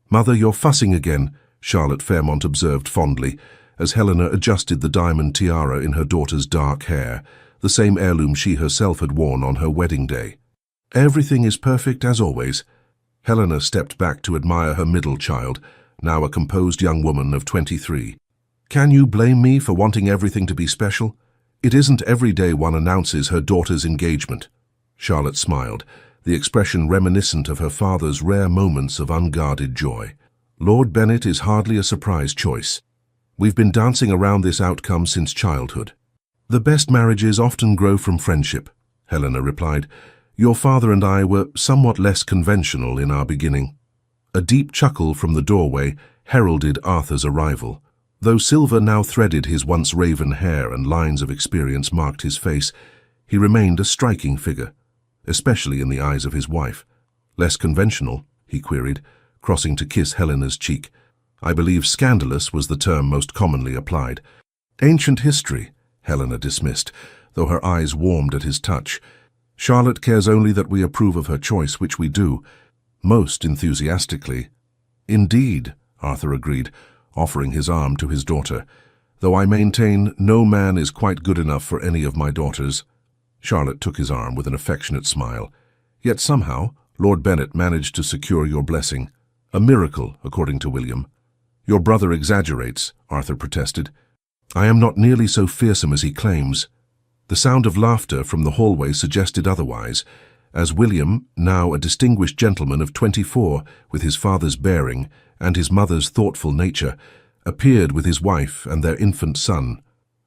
"Mother, you're fussing again," Charlotte Fairmont observed fondly, as Helena adjusted the diamond tiara in her daughter's dark hair, the same heirloom she herself had worn on her wedding day. "Everything is perfect as always." Helena stepped back to admire her middle child, now a composed young woman of 23. "Can you blame me for wanting everything to be special? It isn't every day one announces her daughter's engagement." Charlotte smiled, the expression reminiscent of her father's rare moments of unguarded joy. "Lord Bennet is hardly a surprise choice. We've been dancing around this outcome since childhood." "The best marriages often grow from friendship," Helena replied. "Your father and I were somewhat less conventional in our beginning." A deep chuckle from the doorway heralded Arthur's arrival. Though silver now threaded his once raven hair and lines of experience marked his face, he remained a striking figure, especially in the eyes of his wife. "Less conventional?" he queried, crossing to kiss Helena's cheek. "I believe scandalous was the term most commonly applied." "Ancient history," Helena dismissed, though her eyes warmed at his touch. "Charlotte cares only that we approve of her choice, which we do, most enthusiastically." "Indeed," Arthur agreed, offering his arm to his daughter, "though I maintain no man is quite good enough for any of my daughters." Charlotte took his arm with an affectionate smile. "Yet somehow, Lord Bennet managed to secure your blessing. A miracle, according to William." "Your brother exaggerates," Arthur protested. "I am not nearly so fearsome as he claims." The sound of laughter from the hallway suggested otherwise, as William, now a distinguished gentleman of 24, with his father's bearing and his mother's thoughtful nature, appeared with his wife and their infant son.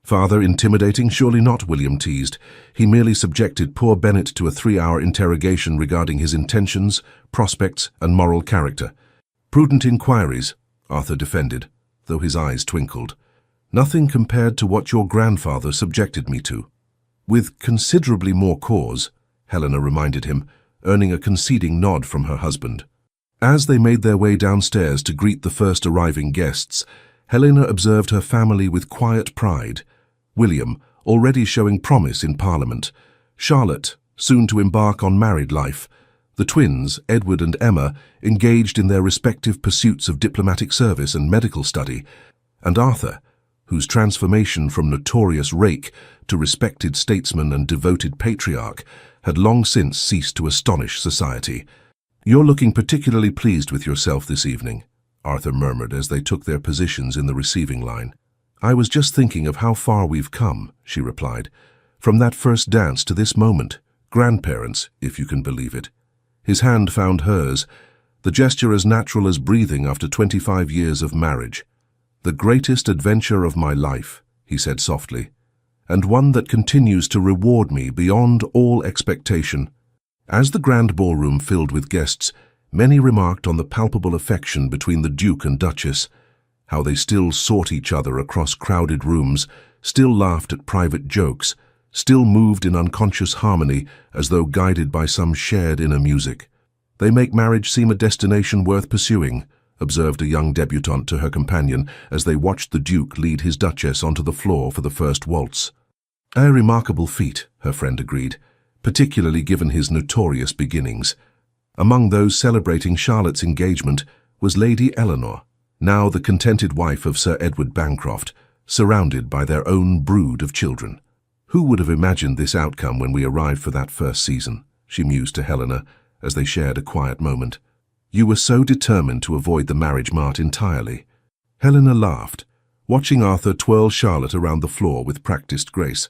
"Father intimidating? Surely not," William teased. "He merely subjected poor Bennet to a 3-hour interrogation regarding his intentions, prospects, and moral character." "Prudent inquiries," Arthur defended, though his eyes twinkled. "Nothing compared to what your grandfather subjected me to." "With considerably more cause," Helena reminded him, earning a conceding nod from her husband. As they made their way downstairs to greet the first arriving guests, Helena observed her family with quiet pride. William, already showing promise in Parliament; Charlotte, soon to embark on married life; the twins, Edward and Emma, engaged in their respective pursuits of diplomatic service and medical study; and Arthur, whose transformation from notorious rake to respected statesman and devoted patriarch had long since ceased to astonish society. "You're looking particularly pleased with yourself this evening," Arthur murmured as they took their positions in the receiving line. "I was just thinking of how far we've come," she replied. "From that first dance to this moment. Grandparents, if you can believe it." His hand found hers, the gesture as natural as breathing after 25 years of marriage. "The greatest adventure of my life," he said softly, "and one that continues to reward me beyond all expectation." As the grand ballroom filled with guests, many remarked on the palpable affection between the Duke and Duchess, how they still sought each other across crowded rooms, still laughed at private jokes, still moved in unconscious harmony as though guided by some shared inner music. "They make marriage seem a destination worth pursuing," observed a young debutante to her companion as they watched the Duke lead his Duchess onto the floor for the first waltz. "A remarkable feat," her friend agreed, particularly given his notorious beginnings. Among those celebrating Charlotte's engagement was Lady Eleanor, now the contented wife of Sir Edward Bancroft, surrounded by their own brood of children. "Who would have imagined this outcome when we arrived for that first season?" she mused to Helena as they shared a quiet moment. "You were so determined to avoid the marriage mart entirely." Helena laughed, watching Arthur twirl Charlotte around the floor with practiced grace.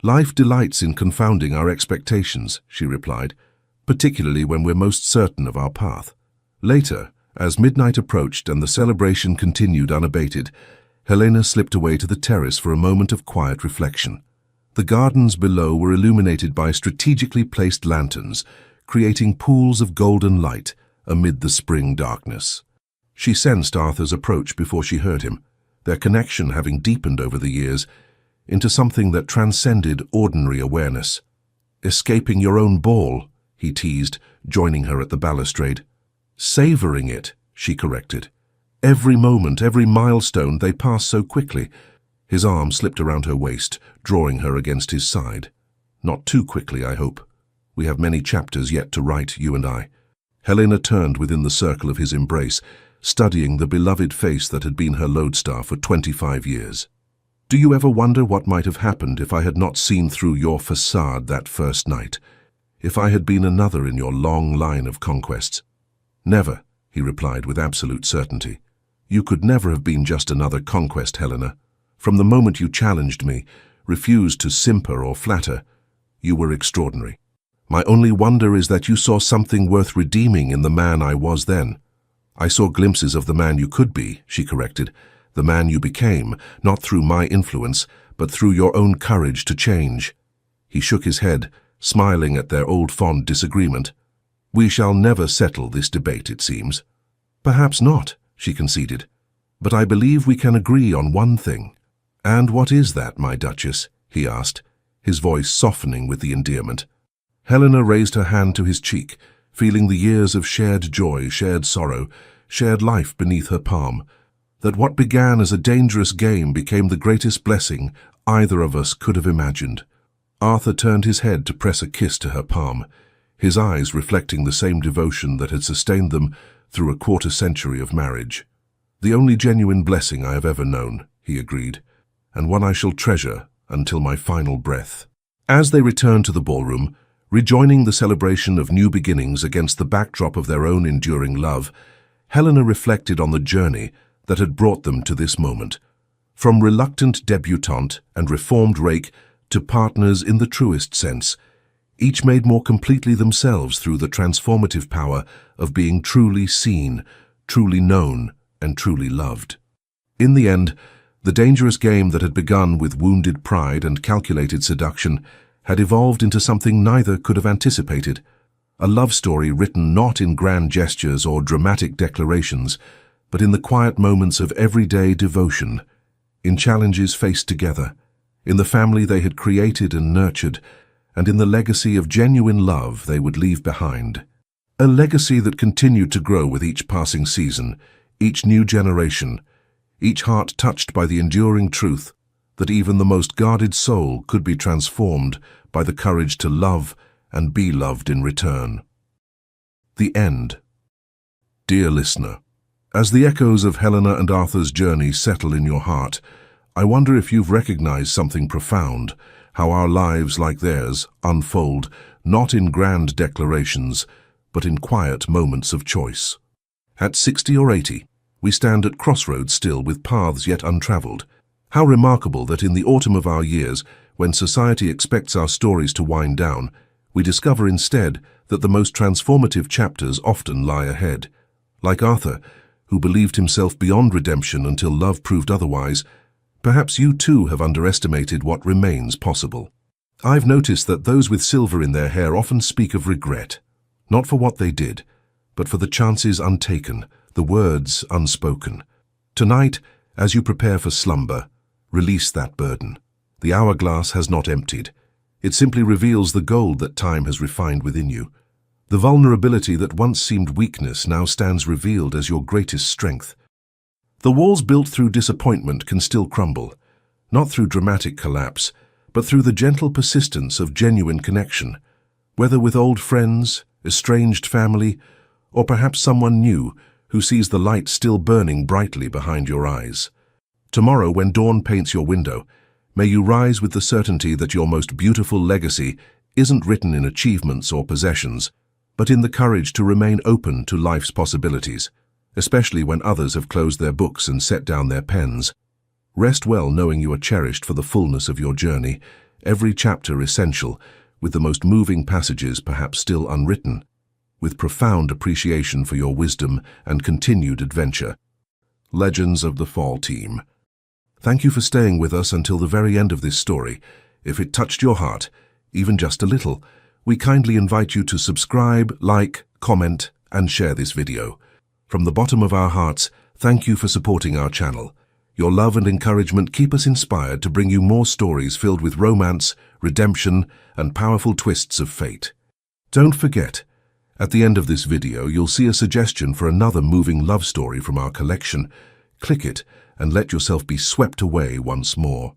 "Life delights in confounding our expectations," she replied, "particularly when we're most certain of our path." Later, as midnight approached and the celebration continued unabated, Helena slipped away to the terrace for a moment of quiet reflection. The gardens below were illuminated by strategically placed lanterns, creating pools of golden light amid the spring darkness. She sensed Arthur's approach before she heard him, their connection having deepened over the years into something that transcended ordinary awareness. "Escaping your own ball," he teased, joining her at the balustrade. "Savoring it," she corrected. "Every moment, every milestone, they pass so quickly." His arm slipped around her waist, drawing her against his side. "Not too quickly, I hope. We have many chapters yet to write, you and I." Helena turned within the circle of his embrace, studying the beloved face that had been her lodestar for 25 years. "Do you ever wonder what might have happened if I had not seen through your facade that first night? If I had been another in your long line of conquests?" "Never," he replied with absolute certainty. "You could never have been just another conquest, Helena. From the moment you challenged me, refused to simper or flatter, you were extraordinary. My only wonder is that you saw something worth redeeming in the man I was then." "I saw glimpses of the man you could be," she corrected. "The man you became, not through my influence, but through your own courage to change." He shook his head, smiling at their old fond disagreement. "We shall never settle this debate, it seems." "Perhaps not," she conceded. "But I believe we can agree on one thing." "And what is that, my Duchess?" he asked, his voice softening with the endearment. Helena raised her hand to his cheek, feeling the years of shared joy, shared sorrow, shared life beneath her palm. That what began as a dangerous game became the greatest blessing either of us could have imagined. Arthur turned his head to press a kiss to her palm, his eyes reflecting the same devotion that had sustained them through a quarter-century of marriage. "The only genuine blessing I have ever known," he agreed, "and one I shall treasure until my final breath." As they returned to the ballroom, rejoining the celebration of new beginnings against the backdrop of their own enduring love, Helena reflected on the journey that had brought them to this moment. From reluctant debutante and reformed rake to partners in the truest sense, each made more completely themselves through the transformative power of being truly seen, truly known, and truly loved. In the end, the dangerous game that had begun with wounded pride and calculated seduction had evolved into something neither could have anticipated, a love story written not in grand gestures or dramatic declarations, but in the quiet moments of everyday devotion, in challenges faced together, in the family they had created and nurtured, and in the legacy of genuine love they would leave behind. A legacy that continued to grow with each passing season, each new generation, each heart touched by the enduring truth that even the most guarded soul could be transformed by the courage to love and be loved in return. The end. Dear listener, as the echoes of Helena and Arthur's journey settle in your heart, I wonder if you've recognized something profound, how our lives, like theirs, unfold not in grand declarations, but in quiet moments of choice. At 60 or 80, we stand at crossroads still with paths yet untraveled. How remarkable that in the autumn of our years, when society expects our stories to wind down, we discover instead that the most transformative chapters often lie ahead. Like Arthur, who believed himself beyond redemption until love proved otherwise, perhaps you too have underestimated what remains possible. I've noticed that those with silver in their hair often speak of regret, not for what they did, but for the chances untaken, the words unspoken. Tonight, as you prepare for slumber, release that burden. The hourglass has not emptied. It simply reveals the gold that time has refined within you. The vulnerability that once seemed weakness now stands revealed as your greatest strength. The walls built through disappointment can still crumble, not through dramatic collapse, but through the gentle persistence of genuine connection, whether with old friends, estranged family, or perhaps someone new who sees the light still burning brightly behind your eyes. Tomorrow, when dawn paints your window, may you rise with the certainty that your most beautiful legacy isn't written in achievements or possessions, but in the courage to remain open to life's possibilities, especially when others have closed their books and set down their pens. Rest well knowing you are cherished for the fullness of your journey, every chapter essential, with the most moving passages perhaps still unwritten, with profound appreciation for your wisdom and continued adventure. Legends of the Fall Team. Thank you for staying with us until the very end of this story. If it touched your heart, even just a little, we kindly invite you to subscribe, like, comment, and share this video. From the bottom of our hearts, thank you for supporting our channel. Your love and encouragement keep us inspired to bring you more stories filled with romance, redemption, and powerful twists of fate. Don't forget, at the end of this video, you'll see a suggestion for another moving love story from our collection. Click it and let yourself be swept away once more.